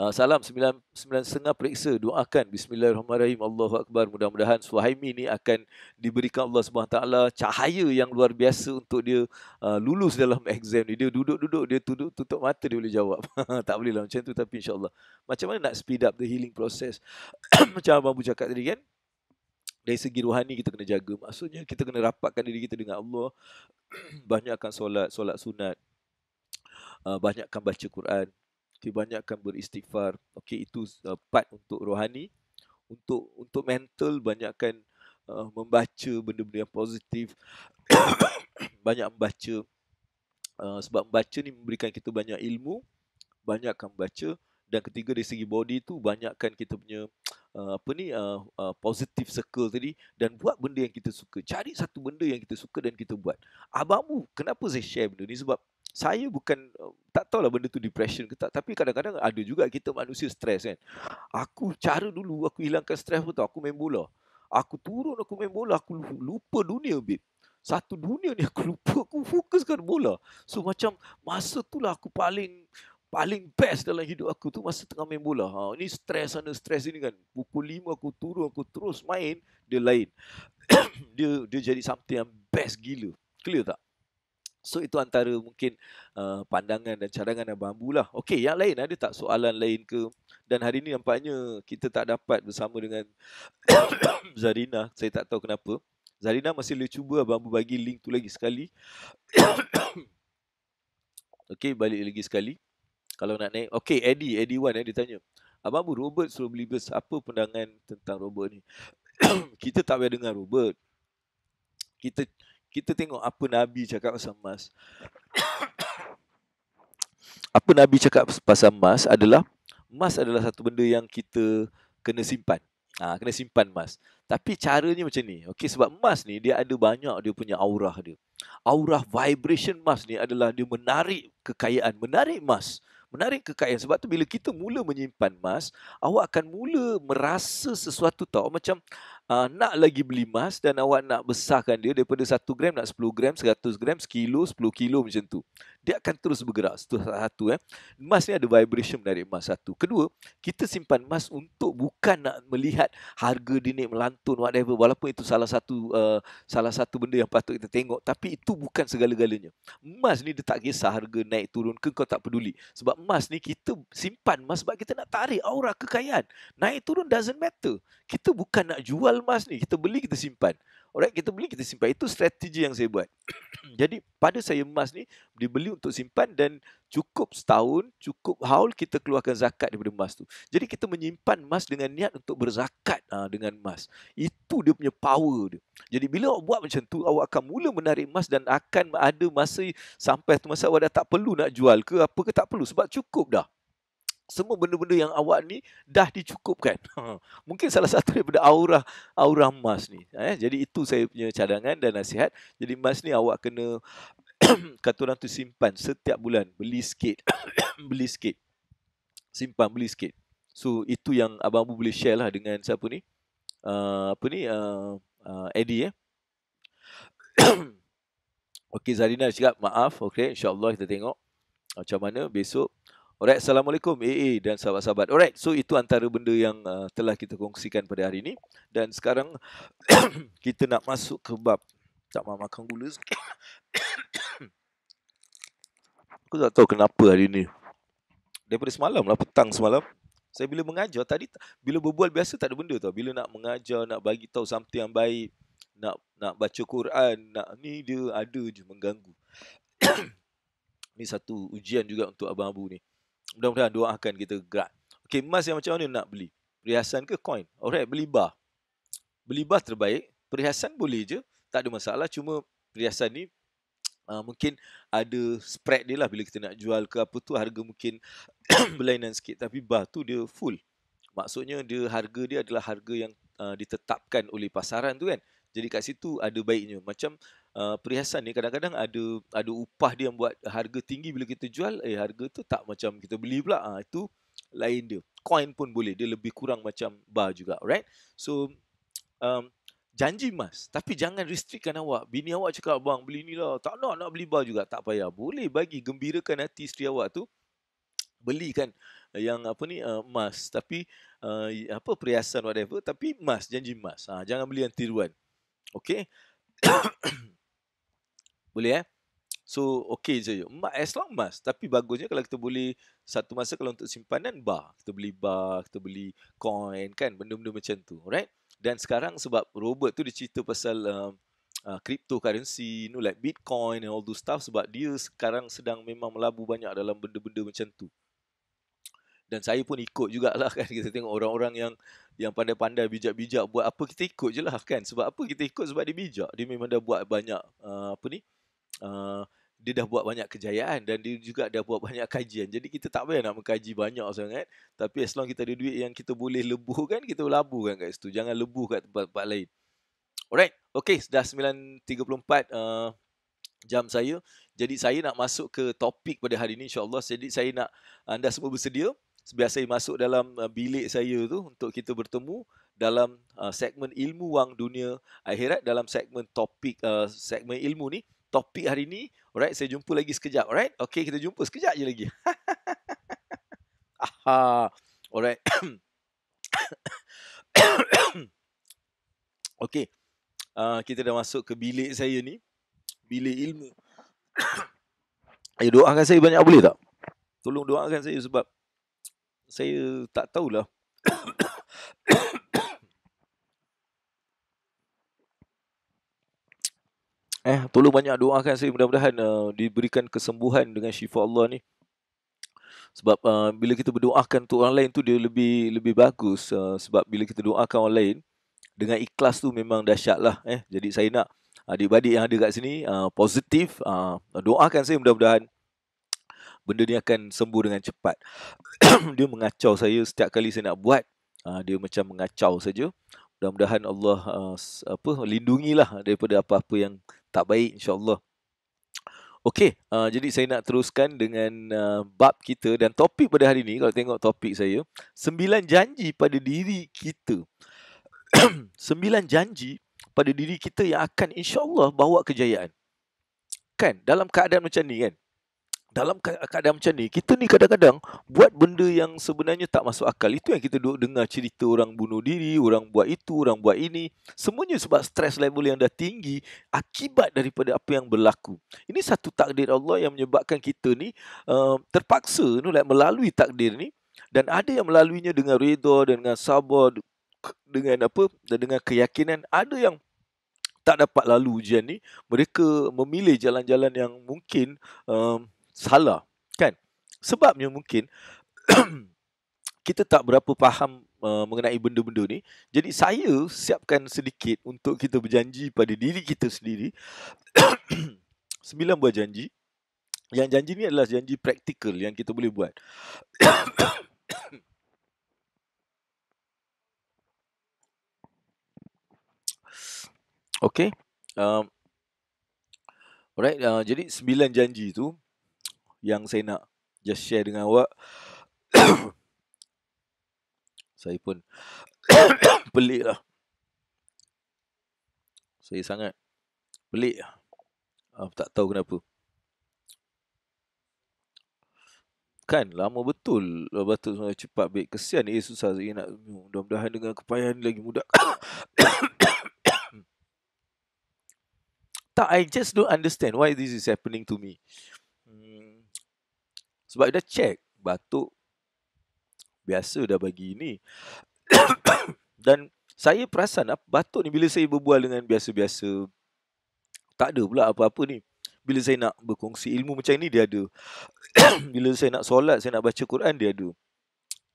Salam 9.5 periksa, doakan bismillahirrahmanirrahim, Allahu Akbar. Mudah-mudahan Suhaimi ni akan diberikan Allah SWT cahaya yang luar biasa untuk dia lulus dalam exam ni. Dia duduk-duduk, dia tutup mata, dia boleh jawab. Tak boleh lah macam tu, tapi insyaAllah. Macam mana nak speed up the healing process? Macam Abang Bu cakap tadi kan, dari segi rohani kita kena jaga. Maksudnya kita kena rapatkan diri kita dengan Allah. Banyakkan solat sunat, banyakkan baca Quran, banyakkan beristighfar. Okey, itu part untuk rohani. Untuk mental, banyakkan membaca benda-benda yang positif. Banyak membaca, sebab membaca ni memberikan kita banyak ilmu. Banyakkan membaca. Dan ketiga, dari segi body tu, banyakkan kita punya positive circle tadi, dan buat benda yang kita suka. Cari satu benda yang kita suka dan kita buat. Abang Bu, kenapa saya share benda ni? Sebab saya bukan, tak tahulah benda tu depression ke tak, tapi kadang-kadang ada juga kita manusia stres kan. Cara dulu aku hilangkan stres tu, aku main bola. Aku turun, aku main bola, aku lupa dunia, babe. Satu dunia ni aku lupa, aku fokuskan bola. So macam masa tu lah aku paling best dalam hidup aku tu, masa tengah main bola. Ni stres sana, stres ini kan. Pukul 5 aku turun, aku terus main, dia lain. dia jadi something yang best gila. Clear tak? So itu antara mungkin pandangan dan cadangan Abang Ambu lah. Okey, yang lain ada tak soalan lain ke? Dan hari ni nampaknya kita tak dapat bersama dengan Zarina. Saya tak tahu kenapa. Zarina masih boleh cuba Abang Ambu bagi link tu lagi sekali. Okey, balik lagi sekali. Kalau nak naik. Okey, Eddie Wan dia tanya, Abang Ambu, Robert suruh beli bus. Apa pandangan tentang Robert ni? Kita tak payah dengar Robert. Kita tengok apa Nabi cakap pasal emas. Apa Nabi cakap pasal emas adalah satu benda yang kita kena simpan. Kena simpan emas. Tapi caranya macam ni. Okey, sebab emas ni dia ada banyak dia punya aurah dia. Aurah vibration emas ni adalah dia menarik kekayaan, menarik emas. Menarik kekayaan. Sebab tu bila kita mula menyimpan emas, awak akan mula merasa sesuatu tau. Macam nak lagi beli emas dan awak nak besarkan dia daripada 1 gram nak 10 gram, 100 gram, sekilo, 10 kilo macam tu. Dia akan terus bergerak. Satu. Emas ni ada vibration menarik emas. Satu. Kedua, kita simpan emas untuk bukan nak melihat harga dia naik melantun, whatever. Walaupun itu salah satu benda yang patut kita tengok. Tapi itu bukan segala-galanya. Emas ni dia tak kisah harga naik turun ke, kau tak peduli. Sebab emas ni kita simpan emas sebab kita nak tarik aura kekayaan. Naik turun doesn't matter. Kita bukan nak jual emas ni. Kita beli, kita simpan. Alright, kita beli, kita simpan. Itu strategi yang saya buat. Jadi pada saya emas ni dibeli untuk simpan dan cukup setahun, cukup haul kita keluarkan zakat daripada emas tu. Jadi kita menyimpan emas dengan niat untuk berzakat dengan emas. Itu dia punya power dia. Jadi bila awak buat macam tu, awak akan mula menarik emas dan akan ada masa sampai tu masa awak dah tak perlu nak jual ke apa ke, tak perlu sebab cukup dah. Semua benda-benda yang awak ni dah dicukupkan. Mungkin salah satu daripada aura emas ni. Jadi itu saya punya cadangan dan nasihat. Jadi emas ni awak kena kata orang tu simpan setiap bulan. Beli sikit. Beli sikit. Simpan, beli sikit. So itu yang Abang Ambu boleh share lah dengan siapa ni? Eddie Okey, Zarina cakap maaf. Okey, insyaAllah kita tengok macam mana besok. Alright, Assalamualaikum AA dan sahabat-sahabat. Alright, so itu antara benda yang telah kita kongsikan pada hari ini. Dan sekarang kita nak masuk ke bab. Tak mahu makan gula sikit. Aku tak tahu kenapa hari ni. Daripada semalam lah, petang semalam. Saya bila mengajar tadi, bila berbual biasa tak ada benda tau. Bila nak mengajar, nak bagi tahu something yang baik, nak baca Quran, nak ni dia ada je mengganggu. Ni satu ujian juga untuk Abang Abu ni. Mudah-mudahan doakan kita gerak. Okey, emas yang macam mana nak beli? Perhiasan ke coin? Alright, beli bar. Beli bar terbaik. Perhiasan boleh je, tak ada masalah. Cuma perhiasan ni mungkin ada spread dia lah bila kita nak jual ke apa tu, harga mungkin berlainan sikit. Tapi bar tu dia full. Maksudnya harga dia adalah harga yang ditetapkan oleh pasaran tu kan. Jadi kat situ ada baiknya. Macam perhiasan ni kadang-kadang ada upah dia yang buat harga tinggi bila kita jual, harga tu tak macam kita beli pula. Itu lain dia. Coin pun boleh, dia lebih kurang macam bar juga, alright? So janji emas, tapi jangan restrictkan awak. Bini awak cakap, bang beli ni lah, tak nak beli bar juga, tak payah. Boleh bagi gembirakan hati isteri awak tu, belikan yang emas, tapi perhiasan whatever, tapi emas, janji emas. Jangan beli yang tiruan. Okey. Boleh So okey je. As long emas, tapi bagusnya kalau kita boleh satu masa kalau untuk simpanan bar, kita beli bar, kita beli coin kan, benda-benda macam tu, alright? Dan sekarang sebab Robert tu dia cerita pasal cryptocurrency, like Bitcoin and all those stuff, sebab dia sekarang sedang memang melabur banyak dalam benda-benda macam tu. Dan saya pun ikut jugalah kan. Kita tengok orang-orang yang pandai-pandai bijak-bijak buat apa, kita ikut je lah kan. Sebab apa kita ikut? Sebab dia bijak. Dia memang dah buat banyak dia dah buat banyak kejayaan dan dia juga dah buat banyak kajian. Jadi kita tak payah nak mengkaji banyak sangat. Tapi as long kita ada duit yang kita boleh lebuhkan, kita laburkan kat situ. Jangan lebuh kat tempat-tempat lain. Alright. Okay, dah 9.34 jam saya. Jadi saya nak masuk ke topik pada hari ini insyaAllah. Jadi saya nak anda semua bersedia. Biasa saya masuk dalam bilik saya tu untuk kita bertemu dalam segmen ilmu wang dunia akhirat, dalam segmen topik segmen ilmu ni. Topik hari ni, alright, saya jumpa lagi sekejap, alright? Okay, kita jumpa sekejap je lagi. Alright. Okay, kita dah masuk ke bilik saya ni, bilik ilmu. Doakan saya banyak boleh tak? Tolong doakan saya sebab saya tak tahulah. Tolong banyak doakan saya, mudah-mudahan diberikan kesembuhan dengan syifa Allah ni. Sebab bila kita berdoakan untuk orang lain tu dia lebih bagus. Sebab bila kita doakan orang lain dengan ikhlas tu memang dahsyat lah. Jadi saya nak adik-adik yang ada kat sini positif, doakan saya mudah-mudahan benda ni akan sembuh dengan cepat. Dia mengacau saya setiap kali saya nak buat. Dia macam mengacau saja. Mudah-mudahan Allah lindungilah daripada apa-apa yang tak baik, insya-Allah. Okey, jadi saya nak teruskan dengan bab kita dan topik pada hari ini. Kalau tengok topik saya, 9 janji pada diri kita. 9 janji pada diri kita yang akan insya-Allah bawa kejayaan. Kan, dalam keadaan macam ni kan. Dalam keadaan macam ni, kita ni kadang-kadang buat benda yang sebenarnya tak masuk akal. Itu yang kita dengar cerita orang bunuh diri, orang buat itu, orang buat ini. Semuanya sebab stres level yang dah tinggi akibat daripada apa yang berlaku. Ini satu takdir Allah yang menyebabkan kita ni terpaksa melalui takdir ni. Dan ada yang melaluinya dengan redha, dengan sabar, dengan keyakinan. Ada yang tak dapat lalu ujian ni. Mereka memilih jalan-jalan yang mungkin salah, kan? Sebabnya mungkin kita tak berapa faham mengenai benda-benda ni. Jadi saya siapkan sedikit untuk kita berjanji pada diri kita sendiri. 9 buah janji. Yang janji ni adalah janji praktikal yang kita boleh buat. Okay. Alright, jadi 9 janji tu yang saya nak just share dengan awak. Saya pun pelik lah. Saya sangat pelik lah. Tak tahu kenapa. Kan lama betul. Lepas tu semua cepat baik. Kesian susah saya nak. Mudah-mudahan dengan kepayahan lagi mudah. Tak, I just don't understand why this is happening to me. Sebab dah check. Batuk biasa dah bagi ni. Dan saya perasan batuk ni bila saya berbual dengan biasa-biasa, tak ada pula apa-apa ni. Bila saya nak berkongsi ilmu macam ni, dia ada. Bila saya nak solat, saya nak baca Quran, dia ada.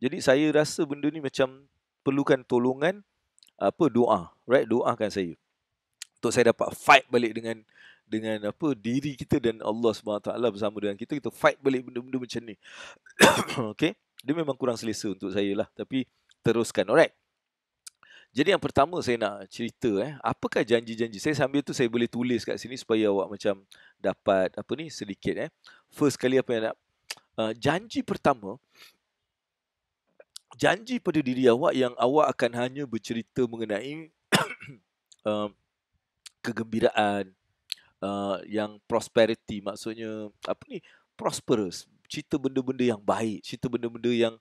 Jadi saya rasa benda ni macam perlukan tolongan, doa. Right? Doakan saya. Untuk saya dapat fight balik dengan diri kita dan Allah SWT bersama dengan kita. Kita fight balik benda-benda macam ni. Okay? Dia memang kurang selesa untuk saya lah. Tapi teruskan. Alright? Jadi yang pertama saya nak cerita, apakah janji-janji? Saya sambil tu saya boleh tulis kat sini supaya awak macam dapat sedikit. First kali apa yang nak, janji pertama, janji pada diri awak yang awak akan hanya bercerita mengenai kegembiraan, yang prosperity, maksudnya prosperous, cerita benda-benda yang baik, cerita benda-benda yang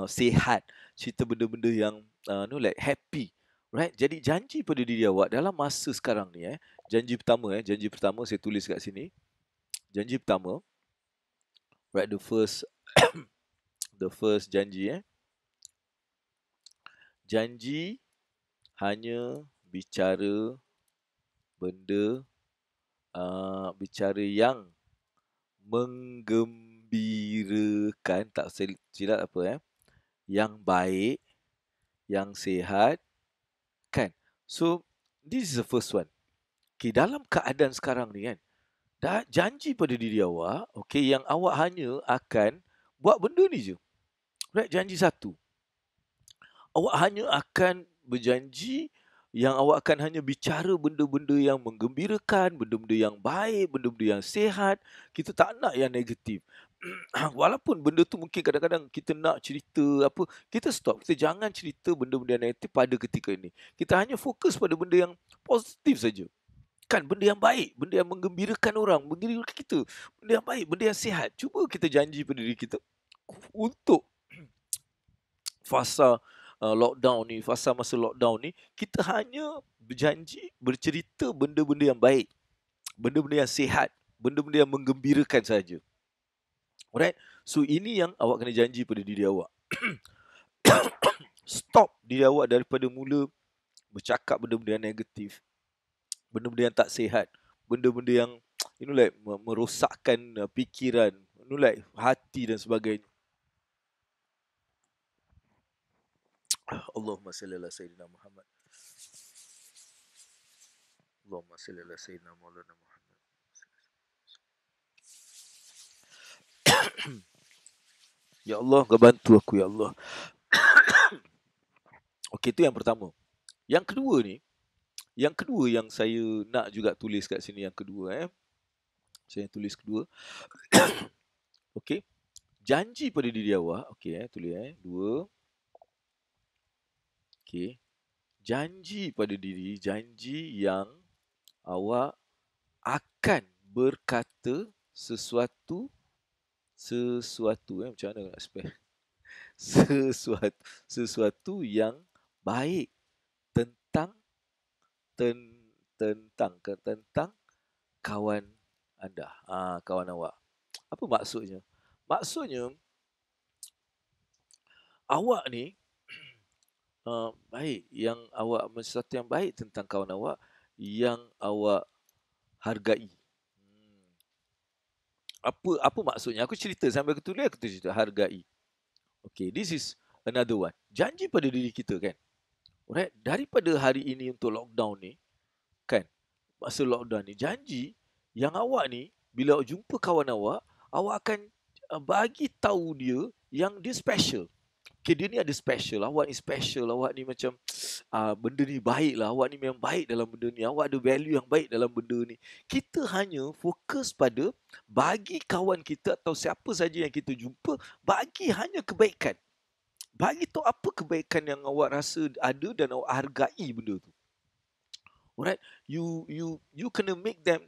sihat, cerita benda-benda yang like happy, right? Jadi janji pada diri awak dalam masa sekarang ni, janji pertama saya tulis kat sini. Janji pertama, right, the first janji, janji hanya bicara benda, bicara yang menggembirakan, tak silap yang baik, yang sihat, kan? So this is the first one. Okay, dalam keadaan sekarang ni kan, dah janji pada diri awak, okay, yang awak hanya akan buat benda ni je. Right, janji satu. Awak hanya akan berjanji yang awak akan hanya bicara benda-benda yang menggembirakan, benda-benda yang baik, benda-benda yang sihat. Kita tak nak yang negatif. Walaupun benda tu mungkin kadang-kadang kita nak cerita kita stop. Kita jangan cerita benda-benda yang negatif pada ketika ini. Kita hanya fokus pada benda yang positif saja. Kan, benda yang baik, benda yang menggembirakan orang, menggembirakan kita, benda yang baik, benda yang sihat. Cuba kita janji pada diri kita untuk fasa lockdown ni, masa lockdown ni, kita hanya berjanji bercerita benda-benda yang baik, benda-benda yang sihat, benda-benda yang menggembirakan saja. Alright? So ini yang awak kena janji pada diri awak. Stop diri awak daripada mula bercakap benda-benda yang negatif, benda-benda yang tak sihat, benda-benda yang like merosakkan fikiran, like hati dan sebagainya. Allahumma salli ala sayyidina Muhammad. Allahumma salli ala sayyidina Maulana Muhammad. Ya Allah, kau bantu aku ya Allah. Okey, itu yang pertama. Yang kedua yang saya nak juga tulis kat sini, yang kedua saya tulis kedua. Okey. Janji pada diri awak, okey tulis 2. Okey. Janji pada diri, janji yang awak akan berkata sesuatu macam mana nak spell? Sesuatu yang baik tentang kawan anda, kawan awak. Apa maksudnya? Maksudnya awak ni baik, yang awak sesuatu yang baik tentang kawan awak yang awak hargai. Apa maksudnya? Aku cerita sambil aku tulis, aku cerita hargai. Okay, this is another one. Janji pada diri kita kan. Alright, daripada hari ini untuk lockdown ni, kan, masa lockdown ni, janji yang awak ni bila awak jumpa kawan awak akan bagi tahu dia yang dia special. Okay, dia ni ada special, awak ni special, awak ni macam benda ni baik lah, awak ni memang baik dalam benda ni, awak ada value yang baik dalam benda ni. Kita hanya fokus pada bagi kawan kita atau siapa saja yang kita jumpa, bagi hanya kebaikan. Bagi tahu apa kebaikan yang awak rasa ada dan awak hargai benda tu. Alright, you kena make them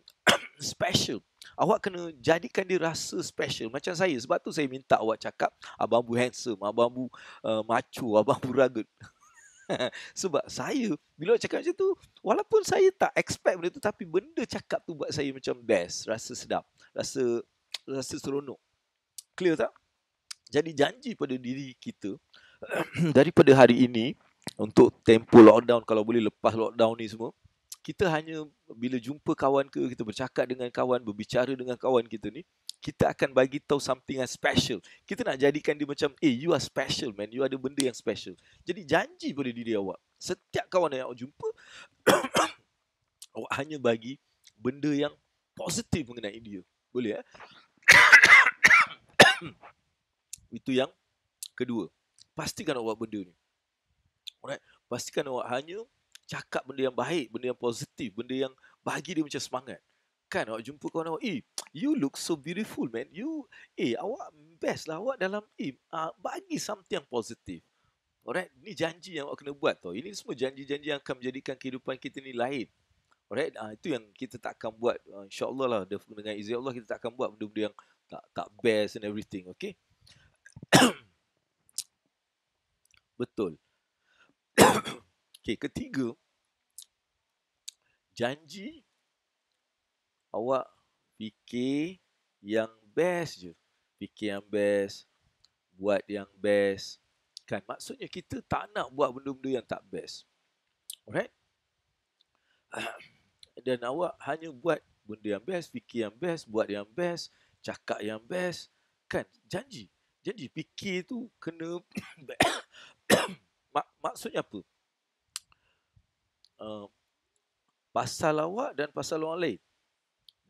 special. Awak kena jadikan dia rasa special. Macam saya, sebab tu saya minta awak cakap, Abang Bu handsome, Abang Bu macho, Abang Bu rugged. Sebab saya, bila awak cakap macam tu, walaupun saya tak expect benda tu, tapi benda cakap tu buat saya macam best, rasa sedap, rasa seronok. Clear tak? Jadi janji pada diri kita, daripada hari ini, untuk tempoh lockdown, kalau boleh lepas lockdown ni semua, kita hanya bila jumpa kawan ke, kita bercakap dengan kawan, berbicara dengan kawan kita ni, kita akan bagi tahu something yang special. Kita nak jadikan dia macam, you are special man, you ada benda yang special. Jadi janji pada diri awak, setiap kawan yang awak jumpa, awak hanya bagi benda yang positif mengenai dia. Boleh Itu yang kedua. Pastikan awak buat benda ni. Alright? Pastikan awak hanya cakap benda yang baik, benda yang positif, benda yang bagi dia macam semangat. Kan awak jumpa kawan awak, you look so beautiful man. Awak best lah awak dalam, bagi something yang positif. Alright? Ni janji yang awak kena buat tau. Ini semua janji-janji yang akan menjadikan kehidupan kita ni lain. Alright? Itu yang kita tak akan buat. InsyaAllah lah, dengan izin Allah kita tak akan buat benda-benda yang tak best and everything. Okay? Betul. Okay, ketiga, janji awak fikir yang best je. Fikir yang best, buat yang best. Kan maksudnya kita tak nak buat benda-benda yang tak best. Alright? Dan awak hanya buat benda yang best, fikir yang best, buat yang best, cakap yang best. Kan janji fikir tu kena maksudnya apa? Pasal awak dan pasal orang lain.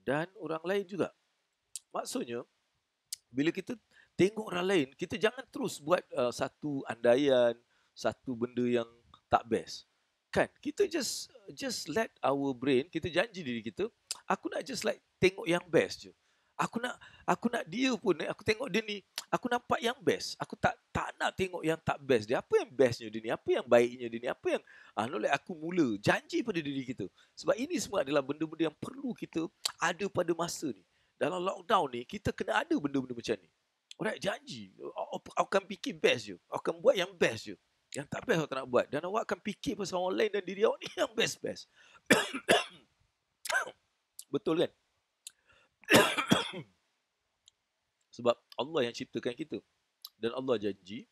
Dan orang lain juga. Maksudnya, bila kita tengok orang lain, kita jangan terus buat satu andaian, satu benda yang tak best. Kan? Kita just let our brain, kita janji diri kita, aku nak just like tengok yang best je. Aku nak dia pun, aku tengok dia ni, aku nampak yang best. Aku tak nak tengok yang tak best dia. Apa yang bestnya dia ni? Apa yang baiknya dia ni? Apa yang aku mula janji pada diri kita. Sebab ini semua adalah benda-benda yang perlu kita ada pada masa ni. Dalam lockdown ni, kita kena ada benda-benda macam ni. Alright, janji. Awak akan fikir best je. Awak akan buat yang best je. Yang tak best awak tak nak buat. Dan awak akan fikir pasal orang lain dan diri awak ni yang best-best. Betul kan? Sebab Allah yang ciptakan kita. Dan Allah janji,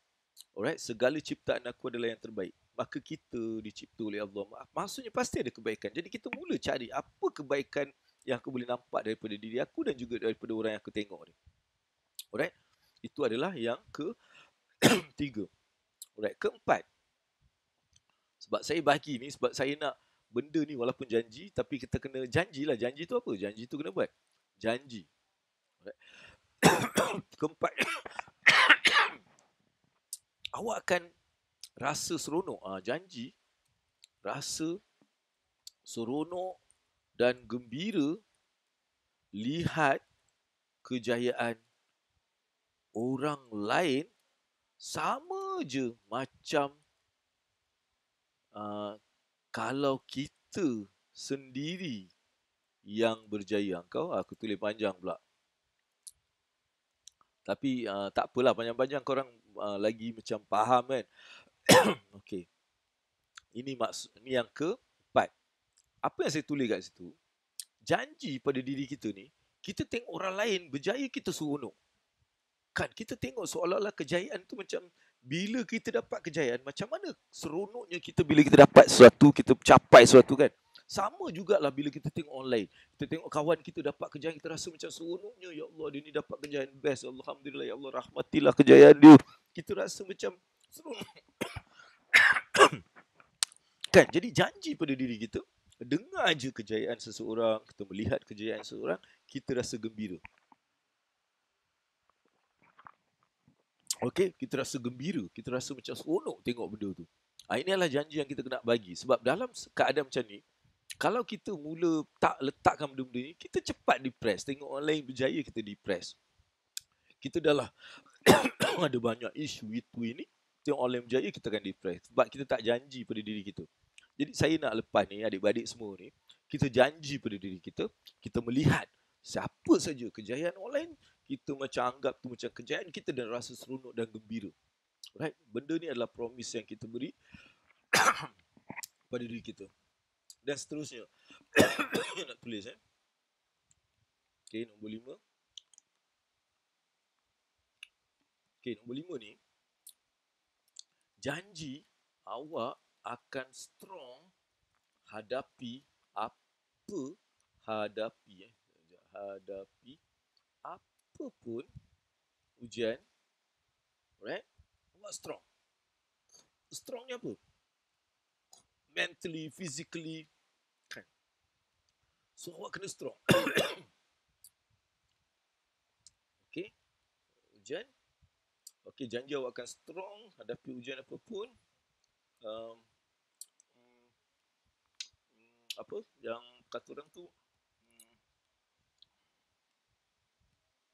alright, segala ciptaan aku adalah yang terbaik. Maka kita dicipta oleh Allah. Maksudnya pasti ada kebaikan. Jadi kita mula cari apa kebaikan yang aku boleh nampak daripada diri aku dan juga daripada orang yang aku tengok ni. Alright? Itu adalah yang ketiga. Alright, keempat. Sebab saya bagi ni, sebab saya nak benda ni walaupun janji, tapi kita kena janjilah. Janji tu apa? Janji tu kena buat. Janji. Alright. Keempat. Awak akan rasa seronok. Janji. Rasa seronok dan gembira lihat kejayaan orang lain sama je macam kalau kita sendiri yang berjaya. Aku tulis panjang pula. Tapi tak apalah, panjang-panjang korang lagi macam faham kan. Okey. Ini yang keempat. Apa yang saya tulis kat situ? Janji pada diri kita ni, kita tengok orang lain berjaya, kita seronok. Kan kita tengok seolah-olah kejayaan tu macam, bila kita dapat kejayaan, macam mana seronoknya kita bila kita dapat sesuatu, kita capai sesuatu kan. Sama jugalah bila kita tengok online. Kita tengok kawan kita dapat kejayaan, kita rasa macam seronoknya. Ya Allah, dia ni dapat kejayaan best. Alhamdulillah, ya Allah, rahmatilah kejayaan dia. Kita rasa macam seronok. Kan, jadi janji pada diri kita, dengar je kejayaan seseorang, kita melihat kejayaan seseorang, kita rasa gembira. Okey, kita rasa gembira, kita rasa macam seronok tengok benda tu. Ini adalah janji yang kita kena bagi. Sebab dalam keadaan macam ni, kalau kita mula tak letakkan benda-benda ni, kita cepat depress. Tengok orang lain berjaya, kita depress. Kita dah lah ada banyak isu itu ini, tengok orang lain berjaya, kita akan depress. Sebab kita tak janji pada diri kita. Jadi saya nak lepas ni, adik-adik semua ni, Kita janji pada diri kita, kita melihat siapa saja kejayaan orang lain, kita macam anggap tu macam kejayaan kita dan rasa seronok dan gembira. Right? Benda ni adalah promise yang kita beri pada diri kita. Dan seterusnya. Nak tulis Okay, nombor 5. Okay, nombor 5 ni. Janji awak akan strong hadapi hadapi apa pun ujian. Right? Awak strong. Strongnya apa? Mentally, physically. Kan? So awak kena strong. Okay. Ujian. Okay, janji awak akan strong hadapi ujian apapun. Apa yang kata orang tu,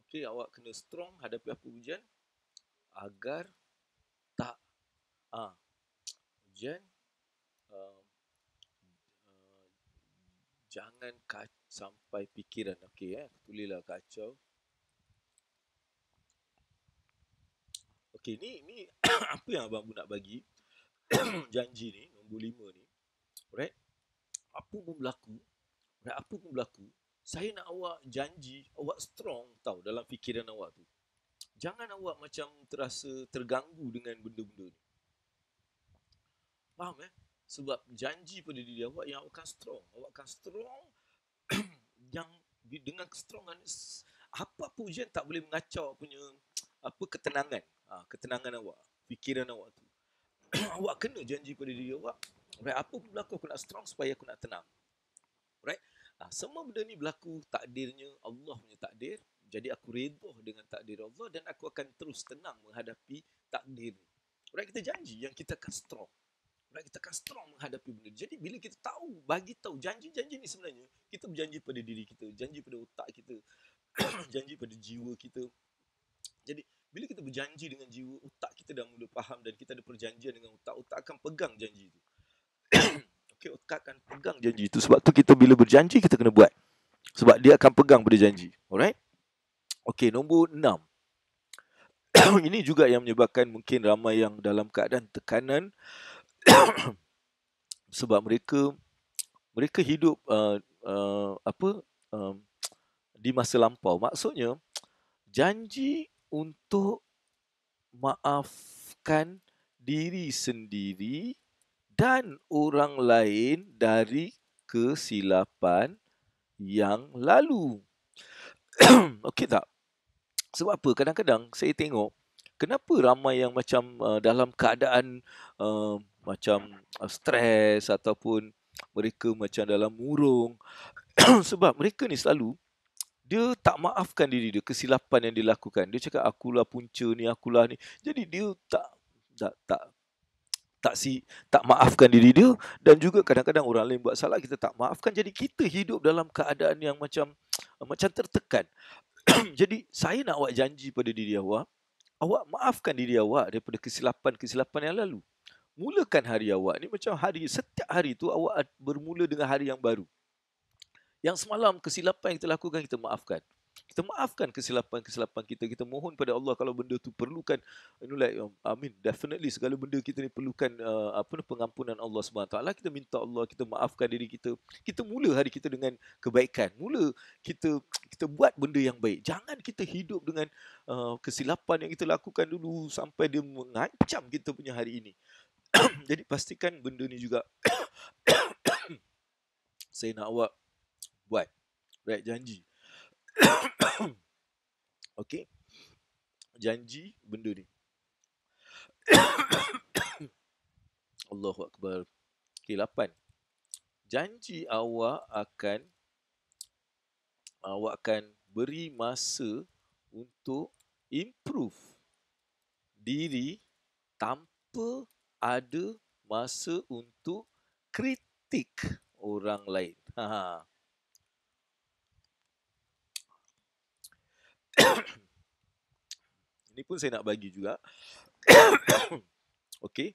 okay, awak kena strong hadapi apa ujian agar tak ujian jangan sampai pikiran. Okay, tulislah kacau. Okay, ni apa yang abang nak bagi janji ni, nombor 5 ni. Alright? Apa pun berlaku, saya nak awak janji, awak strong tau dalam fikiran awak tu. Jangan awak macam terasa terganggu dengan benda-benda ni. Faham Sebab janji pada diri awak yang awak akan strong. Awak akan strong yang dengan kestrongan apa ujian tak boleh mengacau punya ketenangan. Ketenangan awak, fikiran awak tu. Awak kena janji pada diri awak, right, apa pun berlaku aku nak strong supaya aku nak tenang. Right? Semua benda ni berlaku takdirnya Allah punya takdir. Jadi aku redha dengan takdir Allah dan aku akan terus tenang menghadapi takdir ni. Right, kita janji yang kita akan strong. Right, kita akan strong menghadapi benda. Jadi bila kita bagi tahu janji-janji ni sebenarnya kita berjanji pada diri kita, janji pada otak kita, janji pada jiwa kita. Jadi bila kita berjanji dengan jiwa, otak kita dah mula faham dan kita ada perjanjian dengan otak akan pegang janji itu. Okay, otak akan pegang janji itu. Sebab tu kita bila berjanji kita kena buat. Sebab dia akan pegang pada janji. Alright? Okay, nombor 6. Ini juga yang menyebabkan mungkin ramai yang dalam keadaan tekanan sebab mereka hidup di masa lampau. Maksudnya janji untuk maafkan diri sendiri dan orang lain dari kesilapan yang lalu. Okey tak? Sebab apa? Kadang-kadang saya tengok kenapa ramai yang macam dalam keadaan macam stres ataupun mereka macam dalam murung. Sebab mereka ni selalu dia tak maafkan diri dia, kesilapan yang dilakukan. Dia cakap akulah punca ni, akulah ni. Jadi dia tak maafkan diri dia dan juga kadang-kadang orang lain buat salah kita tak maafkan. Jadi kita hidup dalam keadaan yang macam tertekan. Jadi saya nak awak janji pada diri awak maafkan diri awak daripada kesilapan yang lalu. Mulakan hari awak ni macam setiap hari tu awak bermula dengan hari yang baru. Yang semalam kesilapan yang kita lakukan kita maafkan. Kita maafkan kesilapan kita. Kita mohon pada Allah kalau benda tu perlukan, amin. Definitely segala benda kita ni perlukan pengampunan Allah SWT. Kita minta Allah, kita maafkan diri kita. Kita mula hari kita dengan kebaikan. Mula kita buat benda yang baik. Jangan kita hidup dengan kesilapan yang kita lakukan dulu sampai dia mengancam kita punya hari ini. Jadi pastikan benda ni juga saya nak awak buat. Right, janji. Okey. Janji benda ni. Allahu Akbar. Okey, 8. Janji awak akan beri masa untuk improve diri tanpa ada masa untuk kritik orang lain. Ini pun saya nak bagi juga. Okey.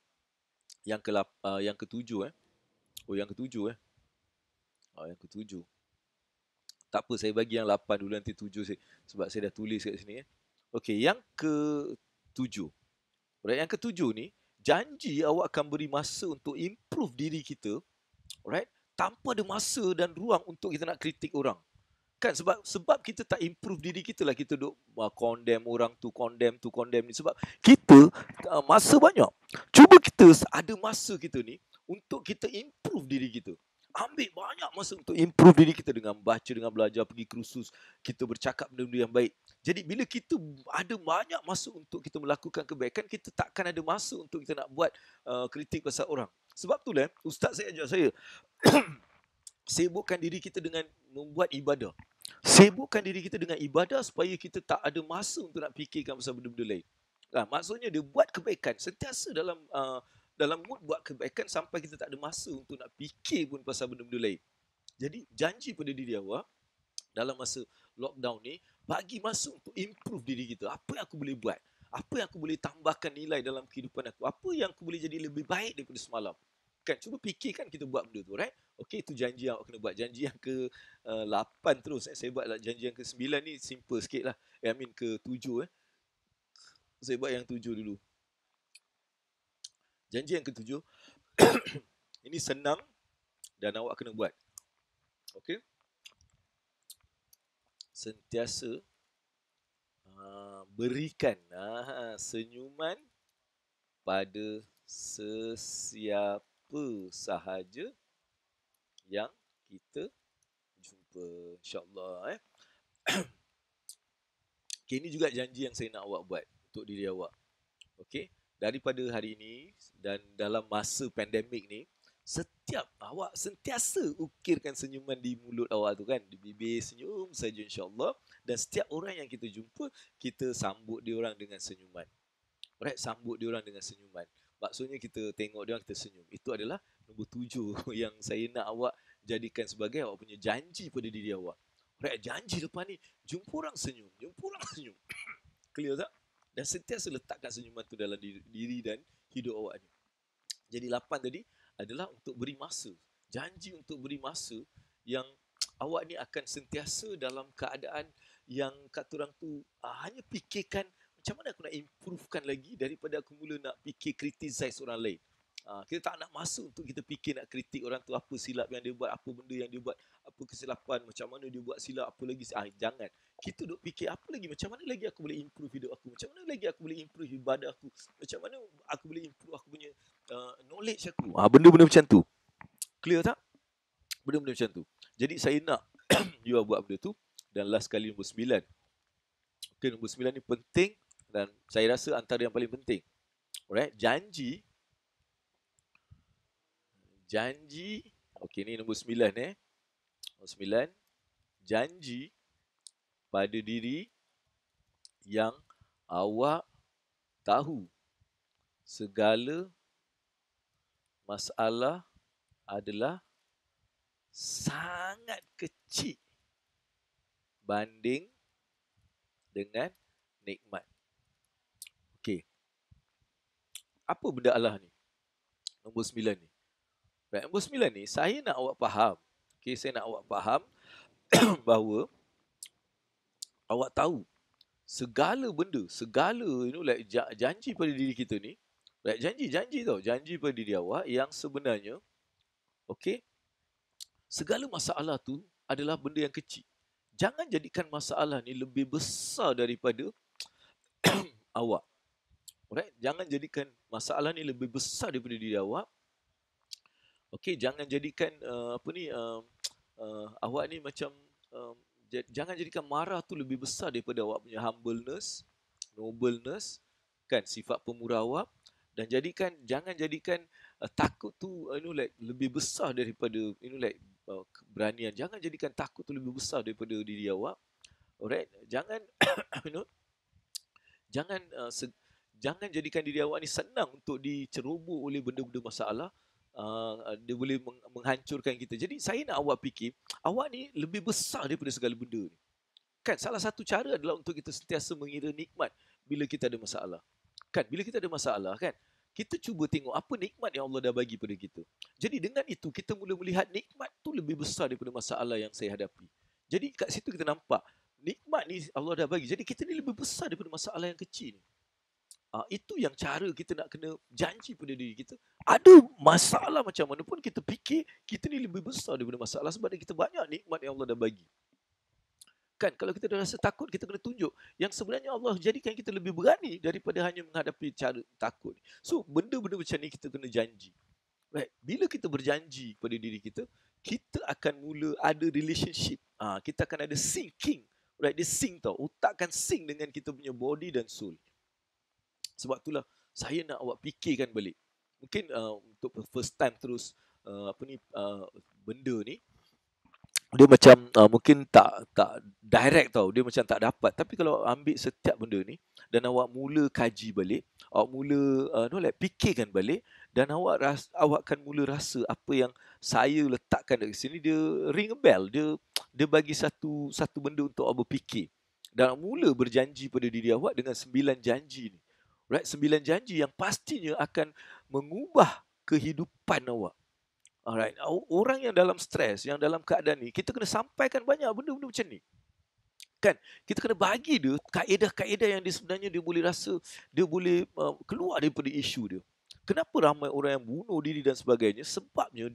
Yang ke-7 yang ke-7 Yang ketujuh. Tak apa, saya bagi yang 8 dulu, nanti 7 sebab saya dah tulis kat sini. Okey, yang ketujuh. Alright, yang ketujuh ni, janji awak akan beri masa untuk improve diri kita, alright, tanpa ada masa dan ruang untuk kita nak kritik orang. Kan sebab kita tak improve diri kita lah, kita duk condemn orang tu, condemn ni. Sebab kita masa banyak. Cuba kita ada masa kita ni untuk kita improve diri kita. Ambil banyak masa untuk improve diri kita dengan baca, dengan belajar, pergi kursus, kita bercakap benda-benda yang baik. Jadi bila kita ada banyak masa untuk kita melakukan kebaikan, kita takkan ada masa untuk kita nak buat kritik pasal orang. Sebab tu lah, ustaz saya ajar saya, sibukkan diri kita dengan membuat ibadah. Sibukkan diri kita dengan ibadah supaya kita tak ada masa untuk nak fikirkan pasal benda-benda lain. Maksudnya dia buat kebaikan, sentiasa dalam mood buat kebaikan sampai kita tak ada masa untuk nak fikir pun pasal benda-benda lain. Jadi janji pada diri awak dalam masa lockdown ni, bagi masa untuk improve diri kita. Apa yang aku boleh buat? Apa yang aku boleh tambahkan nilai dalam kehidupan aku? Apa yang aku boleh jadi lebih baik daripada semalam? Kan, cuba fikirkan kita buat benda tu, right? Okey, itu janji yang awak kena buat. Janji yang ke-8 terus. Saya buat lah. Janji yang ke-9 ni simple sikit lah. ke-7. Saya buat yang 7 dulu. Janji yang ke-7. Ini senang dan awak kena buat. Okey? Sentiasa berikan senyuman pada sesiapa sahaja yang kita jumpa, insyaAllah. Okay, ini juga janji yang saya nak awak buat untuk diri awak. Okay, daripada hari ini dan dalam masa pandemik ni, setiap awak sentiasa ukirkan senyuman di mulut awak tu kan, di bibir senyum saja, insyaAllah. Dan setiap orang yang kita jumpa, kita sambut dia orang dengan senyuman. Alright, sambut dia orang dengan senyuman. Maksudnya kita tengok dia orang, kita senyum. Itu adalah nombor 7 yang saya nak awak jadikan sebagai awak punya janji pada diri awak. Alright, janji depan ni, jumpa orang senyum, jumpa orang senyum. Clear tak? Dan sentiasa letakkan senyuman tu dalam diri dan hidup awak ni. Jadi 8 tadi adalah untuk beri masa. Janji untuk beri masa yang awak ni akan sentiasa dalam keadaan yang kata orang tu hanya fikirkan macam mana aku nak improvekan lagi daripada aku mula nak fikir criticize orang lain. Kita tak nak masa untuk kita fikir nak kritik orang tu, apa silap yang dia buat, apa benda yang dia buat, apa kesilapan, macam mana dia buat silap, apa lagi. Jangan. Kita duk fikir apa lagi, macam mana lagi aku boleh improve hidup aku, macam mana lagi aku boleh improve ibadah aku, macam mana aku boleh improve aku punya knowledge aku. Benda-benda macam tu. Clear tak? Benda-benda macam tu. Jadi saya nak you buat benda tu. Dan last kali nombor 9. Okay, nombor 9 ni penting dan saya rasa antara yang paling penting. Alright, janji. Okay, ni nombor 9 Nombor 9. Janji pada diri yang awak tahu segala masalah adalah sangat kecil banding dengan nikmat. Okey. Apa benda Allah ni? Nombor 9 ni. Right, nombor 9 ni saya nak awak faham. Okey, saya nak awak faham bahawa awak tahu segala benda, segala like janji pada diri kita ni, right, janji tau, janji pada diri awak yang sebenarnya, okey, segala masalah tu adalah benda yang kecil. Jangan jadikan masalah ni lebih besar daripada awak. Alright, jangan jadikan masalah ni lebih besar daripada diri awak. Okey, jangan jadikan awak ni macam jangan jadikan marah tu lebih besar daripada awak punya humbleness, nobleness, kan, sifat pemurah awak. Dan jangan jadikan takut tu lebih besar daripada keberanian. Jangan jadikan takut tu lebih besar daripada diri awak. Alright, jangan jangan jadikan diri awak ni senang untuk diceroboh oleh benda-benda masalah. Dia boleh menghancurkan kita. Jadi saya nak awak fikir, awak ni lebih besar daripada segala benda ni. Kan, salah satu cara adalah untuk kita sentiasa mengira nikmat bila kita ada masalah. Kan, bila kita ada masalah kan, kita cuba tengok apa nikmat yang Allah dah bagi pada kita. Jadi dengan itu, kita mula melihat nikmat tu lebih besar daripada masalah yang saya hadapi. Jadi kat situ kita nampak, nikmat ni Allah dah bagi. Jadi kita ni lebih besar daripada masalah yang kecil ni. Itu yang cara kita nak kena janji pada diri kita. Ada masalah macam mana pun kita fikir, kita ni lebih besar daripada masalah sebab kita banyak nikmat yang Allah dah bagi. Kan kalau kita dah rasa takut, kita kena tunjuk yang sebenarnya Allah jadikan kita lebih berani daripada hanya menghadapi cara takut. So benda-benda macam ni kita kena janji. Right? Bila kita berjanji pada diri kita, kita akan mula ada relationship. Kita akan ada syncing. Right? Dia sync tau. Otak akan sync dengan kita punya body dan soul. Sebab itulah saya nak awak fikirkan balik. Mungkin untuk first time terus benda ni dia macam mungkin tak direct tau, dia macam tak dapat. Tapi kalau ambil setiap benda ni dan awak mula kaji balik, awak mula fikirkan balik, dan awak akan mula rasa apa yang saya letakkan dekat sini, dia ring a bell, dia bagi satu benda untuk awak berfikir. Dan mula berjanji pada diri awak dengan 9 janji ni. Right, 9 janji yang pastinya akan mengubah kehidupan awak. Alright, orang yang dalam stres, yang dalam keadaan ni, kita kena sampaikan banyak benda-benda macam ni. Kan, kita kena bagi dia kaedah-kaedah yang dia sebenarnya dia boleh rasa, dia boleh keluar daripada isu dia. Kenapa ramai orang yang bunuh diri dan sebagainya? Sebabnya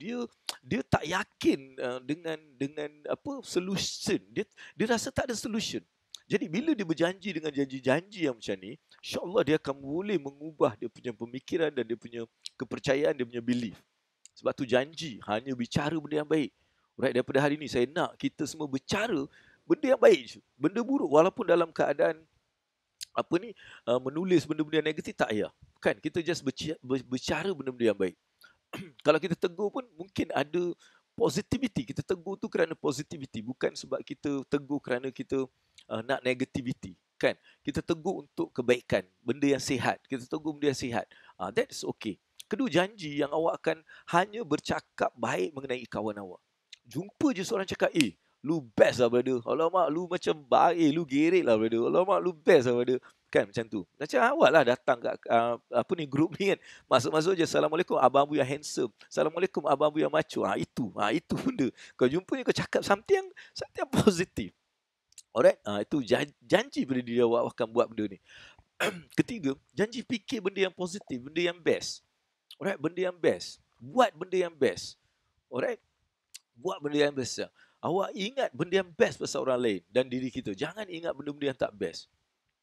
dia tak yakin dengan apa solution. Dia rasa tak ada solution. Jadi bila dia berjanji dengan janji-janji yang macam ni, insya-Allah dia akan boleh mengubah dia punya pemikiran dan dia punya kepercayaan, dia punya belief. Sebab tu janji hanya bicara benda yang baik. Right, daripada hari ni saya nak kita semua bercara benda yang baik je. Benda buruk walaupun dalam keadaan menulis benda-benda yang negatif tak payah. Kan kita just bercara benda-benda yang baik. Kalau kita tegur pun mungkin ada positivity. Kita tegur tu kerana positivity, bukan sebab kita tegur kerana kita nak negativity. Kan? Kita tegur untuk kebaikan, benda yang sihat. Kita tegur benda yang sihat. That's okay. Kedua, janji yang awak akan hanya bercakap baik mengenai kawan awak. Jumpa je seorang cakap, lu best lah brother. Alamak, lu macam baik, lu gerik lah brother. Alamak, lu best lah brother. Kan macam tu. Macam awak lah datang kat grup ni kan. Masuk-masuk je, Assalamualaikum abang Abu yang handsome. Assalamualaikum abang Abu yang macho. Itu benda. Kau jumpa ni, kau cakap something positif. Alright, itu janji pada diri awak akan buat benda ni. Ketiga, janji fikir benda yang positif, benda yang best. Alright, benda yang best. Buat benda yang best. Alright, buat benda yang best. Awak ingat benda yang best pasal orang lain dan diri kita. Jangan ingat benda-benda yang tak best.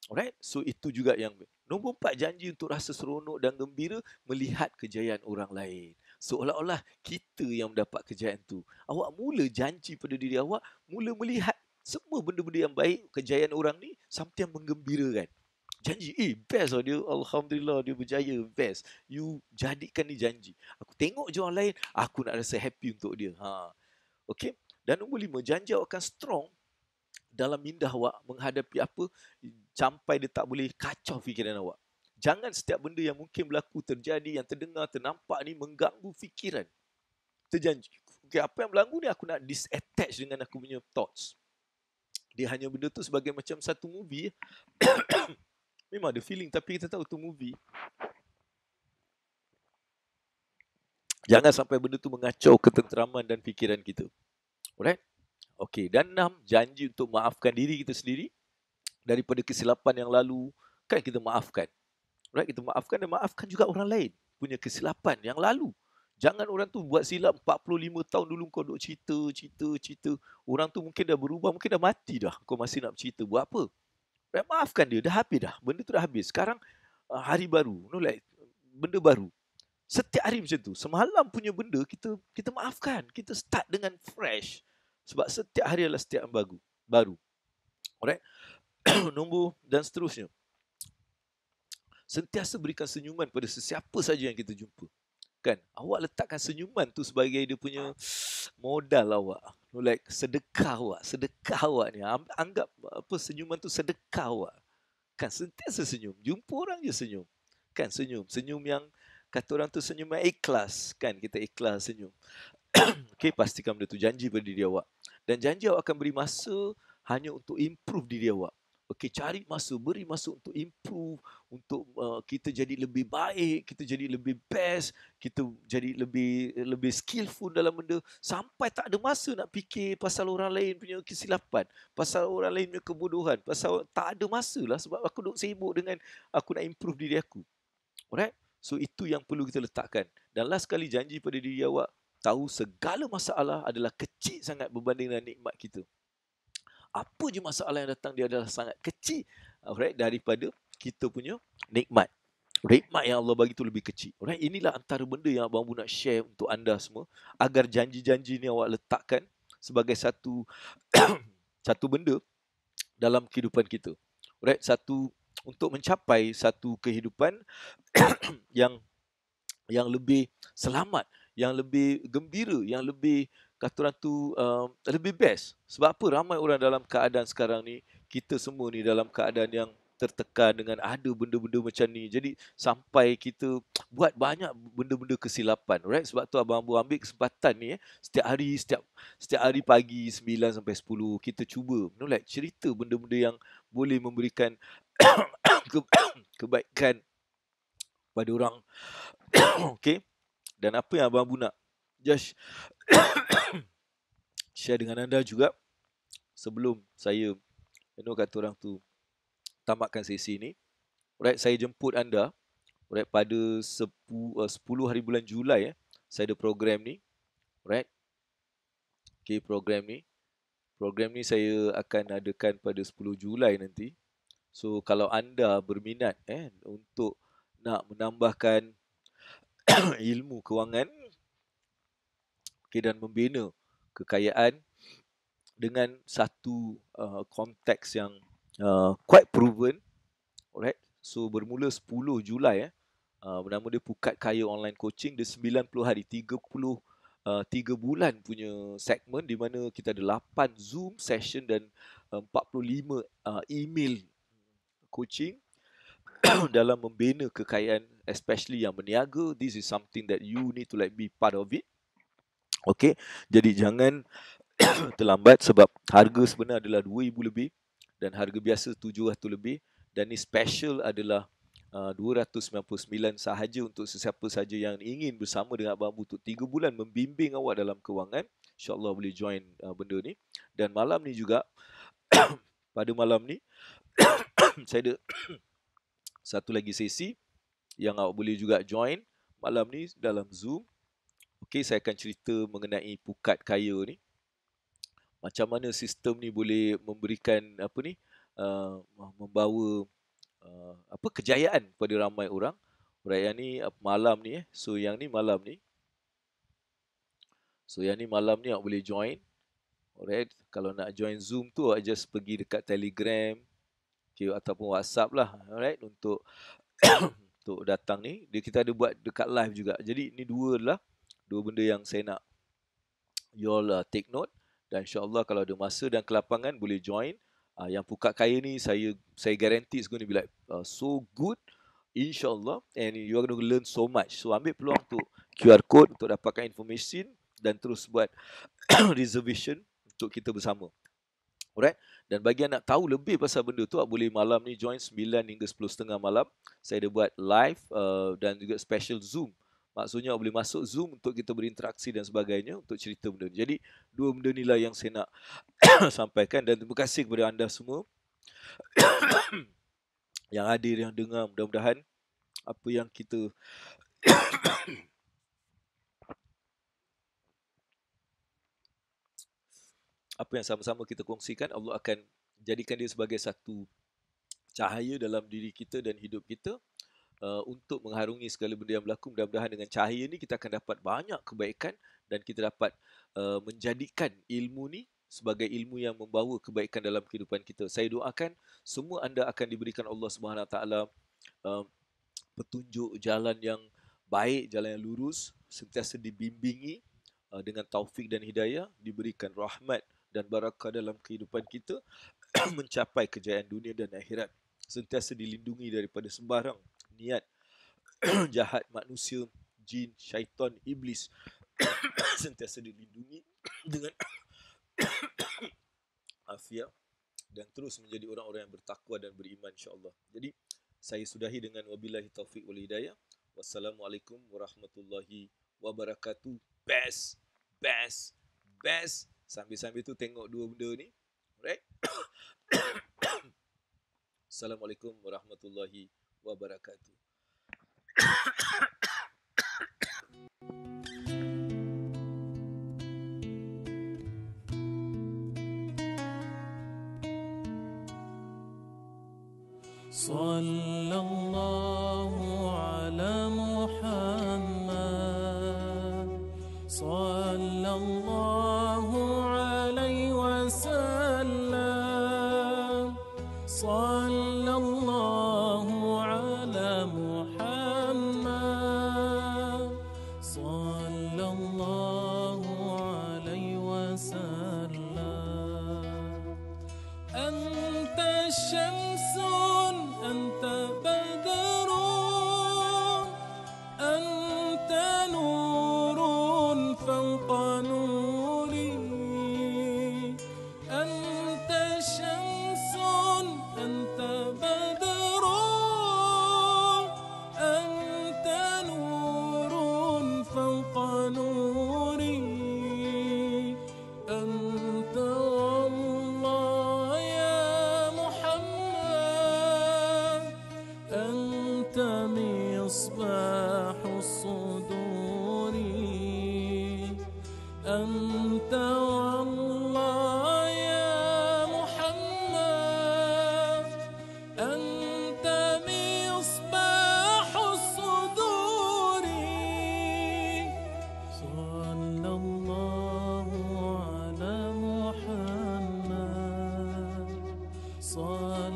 Alright, so itu juga yang nombor 4, janji untuk rasa seronok dan gembira melihat kejayaan orang lain. Seolah-olah kita yang mendapat kejayaan tu. Awak mula janji pada diri awak, mula melihat semua benda-benda yang baik, kejayaan orang ni, something yang menggembirakan. Janji, best lah dia, Alhamdulillah dia berjaya, best. You jadikan ni janji. Aku tengok je orang lain, aku nak rasa happy untuk dia. Okay. Dan nombor 5, janji awak akan strong dalam minda awak menghadapi apa sampai dia tak boleh kacau fikiran awak. Jangan setiap benda yang mungkin berlaku, terjadi, yang terdengar, ternampak ni mengganggu fikiran. Terjanji. Okay, apa yang berlaku ni aku nak disattach dengan aku punya thoughts. Dia hanya benda tu sebagai macam satu movie. Memang ada feeling, tapi kita tahu tu movie. Jangan sampai benda tu mengacau ketenteraman dan fikiran kita. Alright? Okay, dan 6, janji untuk maafkan diri kita sendiri daripada kesilapan yang lalu. Kan kita maafkan. Alright, kita maafkan dan maafkan juga orang lain punya kesilapan yang lalu. Jangan orang tu buat silap 45 tahun dulu kau duk cerita. Orang tu mungkin dah berubah, mungkin dah mati dah. Kau masih nak cerita, buat apa? Maafkan dia, dah habis dah. Benda tu dah habis. Sekarang hari baru, benda baru. Setiap hari macam tu. Semalam punya benda kita maafkan. Kita start dengan fresh. Sebab setiap hari adalah setiap yang baru. Alright? Nombor dan seterusnya. Sentiasa berikan senyuman pada sesiapa saja yang kita jumpa. Kan? Awak letakkan senyuman tu sebagai dia punya modal awak. Sedekah awak ni. Anggap senyuman tu sedekah awak. Kan sentiasa senyum. Jumpa orang je senyum. Kan senyum. Senyum yang kata orang tu senyum yang ikhlas. Kan kita ikhlas senyum. Okay, pastikan benda tu janji pada diri awak. Dan janji awak akan beri masa hanya untuk improve diri awak. Okey, cari masa, beri masa untuk improve, untuk kita jadi lebih baik, kita jadi lebih best, kita jadi lebih skillful dalam benda, sampai tak ada masa nak fikir pasal orang lain punya kesilapan, pasal orang lain punya kebodohan, pasal tak ada masa lah sebab aku duk sibuk dengan aku nak improve diri aku. Alright? So itu yang perlu kita letakkan. Dan last sekali, janji pada diri awak, tahu segala masalah adalah kecil sangat berbanding dengan nikmat kita. Apa je masalah yang datang, dia adalah sangat kecil, alright, daripada kita punya nikmat. Nikmat yang Allah bagi tu lebih kecil. Alright, inilah antara benda yang Abang Abu nak share untuk anda semua, agar janji-janji ni awak letakkan sebagai satu satu benda dalam kehidupan kita. Alright, satu untuk mencapai satu kehidupan yang lebih selamat, yang lebih gembira, yang lebih, kata orang tu, lebih best. Sebab apa? Ramai orang dalam keadaan sekarang ni, kita semua ni dalam keadaan yang tertekan dengan ada benda-benda macam ni. Jadi sampai kita buat banyak benda-benda kesilapan, right? Sebab tu Abang Abu ambil kesempatan ni, setiap hari pagi 9 sampai 10 kita cuba cerita benda-benda yang boleh memberikan kebaikan pada orang. Okey. Dan apa yang Abang Abu nak just share dengan anda juga, sebelum saya kata orang tu tamatkan sesi ni, alright, saya jemput anda, alright, pada 10 hari bulan Julai, saya ada program ni, alright. Okay, program ni saya akan adakan pada 10 Julai nanti. So kalau anda berminat untuk nak menambahkan ilmu kewangan, okay, dan membina kekayaan dengan satu konteks yang quite proven, alright. So bermula 10 Julai, bernama dia Pukat Kaya Online Coaching. Dia 90 hari, 3 bulan punya segmen, di mana kita ada 8 Zoom session dan 45 email coaching dalam membina kekayaan, especially yang berniaga. This is something that you need to be part of it. Okay, jadi jangan terlambat, sebab harga sebenar adalah 2,000 lebih dan harga biasa 700 lebih, dan ni special adalah 299 sahaja untuk sesiapa saja yang ingin bersama dengan Abang Abu untuk 3 bulan membimbing awak dalam kewangan. InsyaAllah boleh join benda ni. Dan malam ni juga pada malam ni saya ada satu lagi sesi yang awak boleh juga join malam ni dalam Zoom. Okey, saya akan cerita mengenai Pukat Kaya ni. Macam mana sistem ni boleh memberikan membawa kejayaan pada ramai orang. Alright, yang ni malam ni. So yang ni malam ni awak boleh join. Alright, kalau nak join Zoom tu awak just pergi dekat Telegram, okay, ataupun WhatsApp lah, alright, untuk untuk datang ni. Kita ada buat dekat live juga. Jadi ni dua benda yang saya nak you all take note. Dan insyaAllah kalau ada masa dan kelapangan boleh join. Yang Pukat Kaya ni saya guarantee it's going to be like so good, insyaAllah, and you are going to learn so much. So ambil peluang untuk QR code untuk dapatkan information dan terus buat reservation untuk kita bersama. Alright. Dan bagi yang nak tahu lebih pasal benda tu, boleh malam ni join 9 hingga 10.30 malam. Saya ada buat live dan juga special Zoom. Maksudnya boleh masuk Zoom untuk kita berinteraksi dan sebagainya untuk cerita benda ni. Jadi dua benda ni lah yang saya nak sampaikan, dan terima kasih kepada anda semua yang hadir, yang dengar. Mudah-mudahan apa yang kita apa yang sama-sama kita kongsikan, Allah akan jadikan dia sebagai satu cahaya dalam diri kita dan hidup kita, untuk mengharungi segala benda yang berlaku. Mudah-mudahan dengan cahaya ni kita akan dapat banyak kebaikan dan kita dapat menjadikan ilmu ni sebagai ilmu yang membawa kebaikan dalam kehidupan kita. Saya doakan semua anda akan diberikan Allah Subhanahu Wa Taala petunjuk jalan yang baik, jalan yang lurus, sentiasa dibimbingi dengan taufik dan hidayah, diberikan rahmat dan barakah dalam kehidupan kita mencapai kejayaan dunia dan akhirat, sentiasa dilindungi daripada sembarang niat jahat manusia, jin, syaitan, iblis, sentiasa dilindungi dengan afiat dan terus menjadi orang-orang yang bertakwa dan beriman insya-Allah. Jadi saya sudahi dengan wabillahi taufik wal hidayah. Wassalamualaikum warahmatullahi wabarakatuh. Best, best, best. Sambil-sambil tu tengok dua benda ni. Alright. Assalamualaikum warahmatullahi wabarakatuh. Sallallahu ala Muhammad, sallallahu alaihi wasallam, sallallahu ala Muhammad, sallallahu alaihi wasallam. Anta syamsun, anta badrun, anta nurun fawqa nuri. Anta syamsun, anta badrun, anta nurun fawqa nuri. Anta Allah ya Muhammad, anta misbahu suduri. Anta Allah ya Muhammad, anta misbahu suduri. Sallallahu ala Muhammad, sallallahu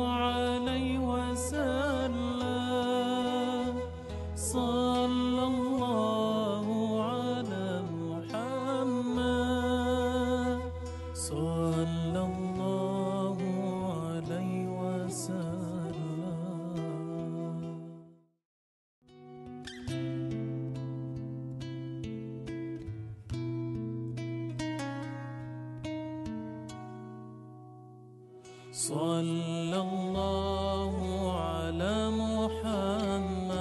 alaihi wasallam, sallallahu ala Muhammad, sallallahu alaihi wasallam. Sallallahu ala Muhammad,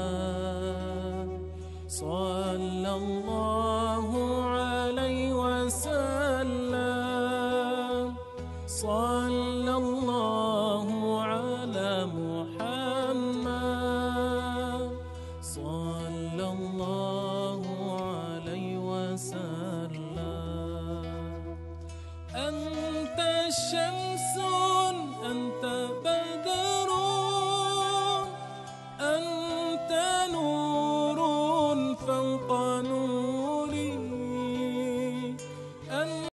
sallallahu alaihi wasallam, sallallahu ala Muhammad, sallallahu alaihi wasallam. Anta syamsun,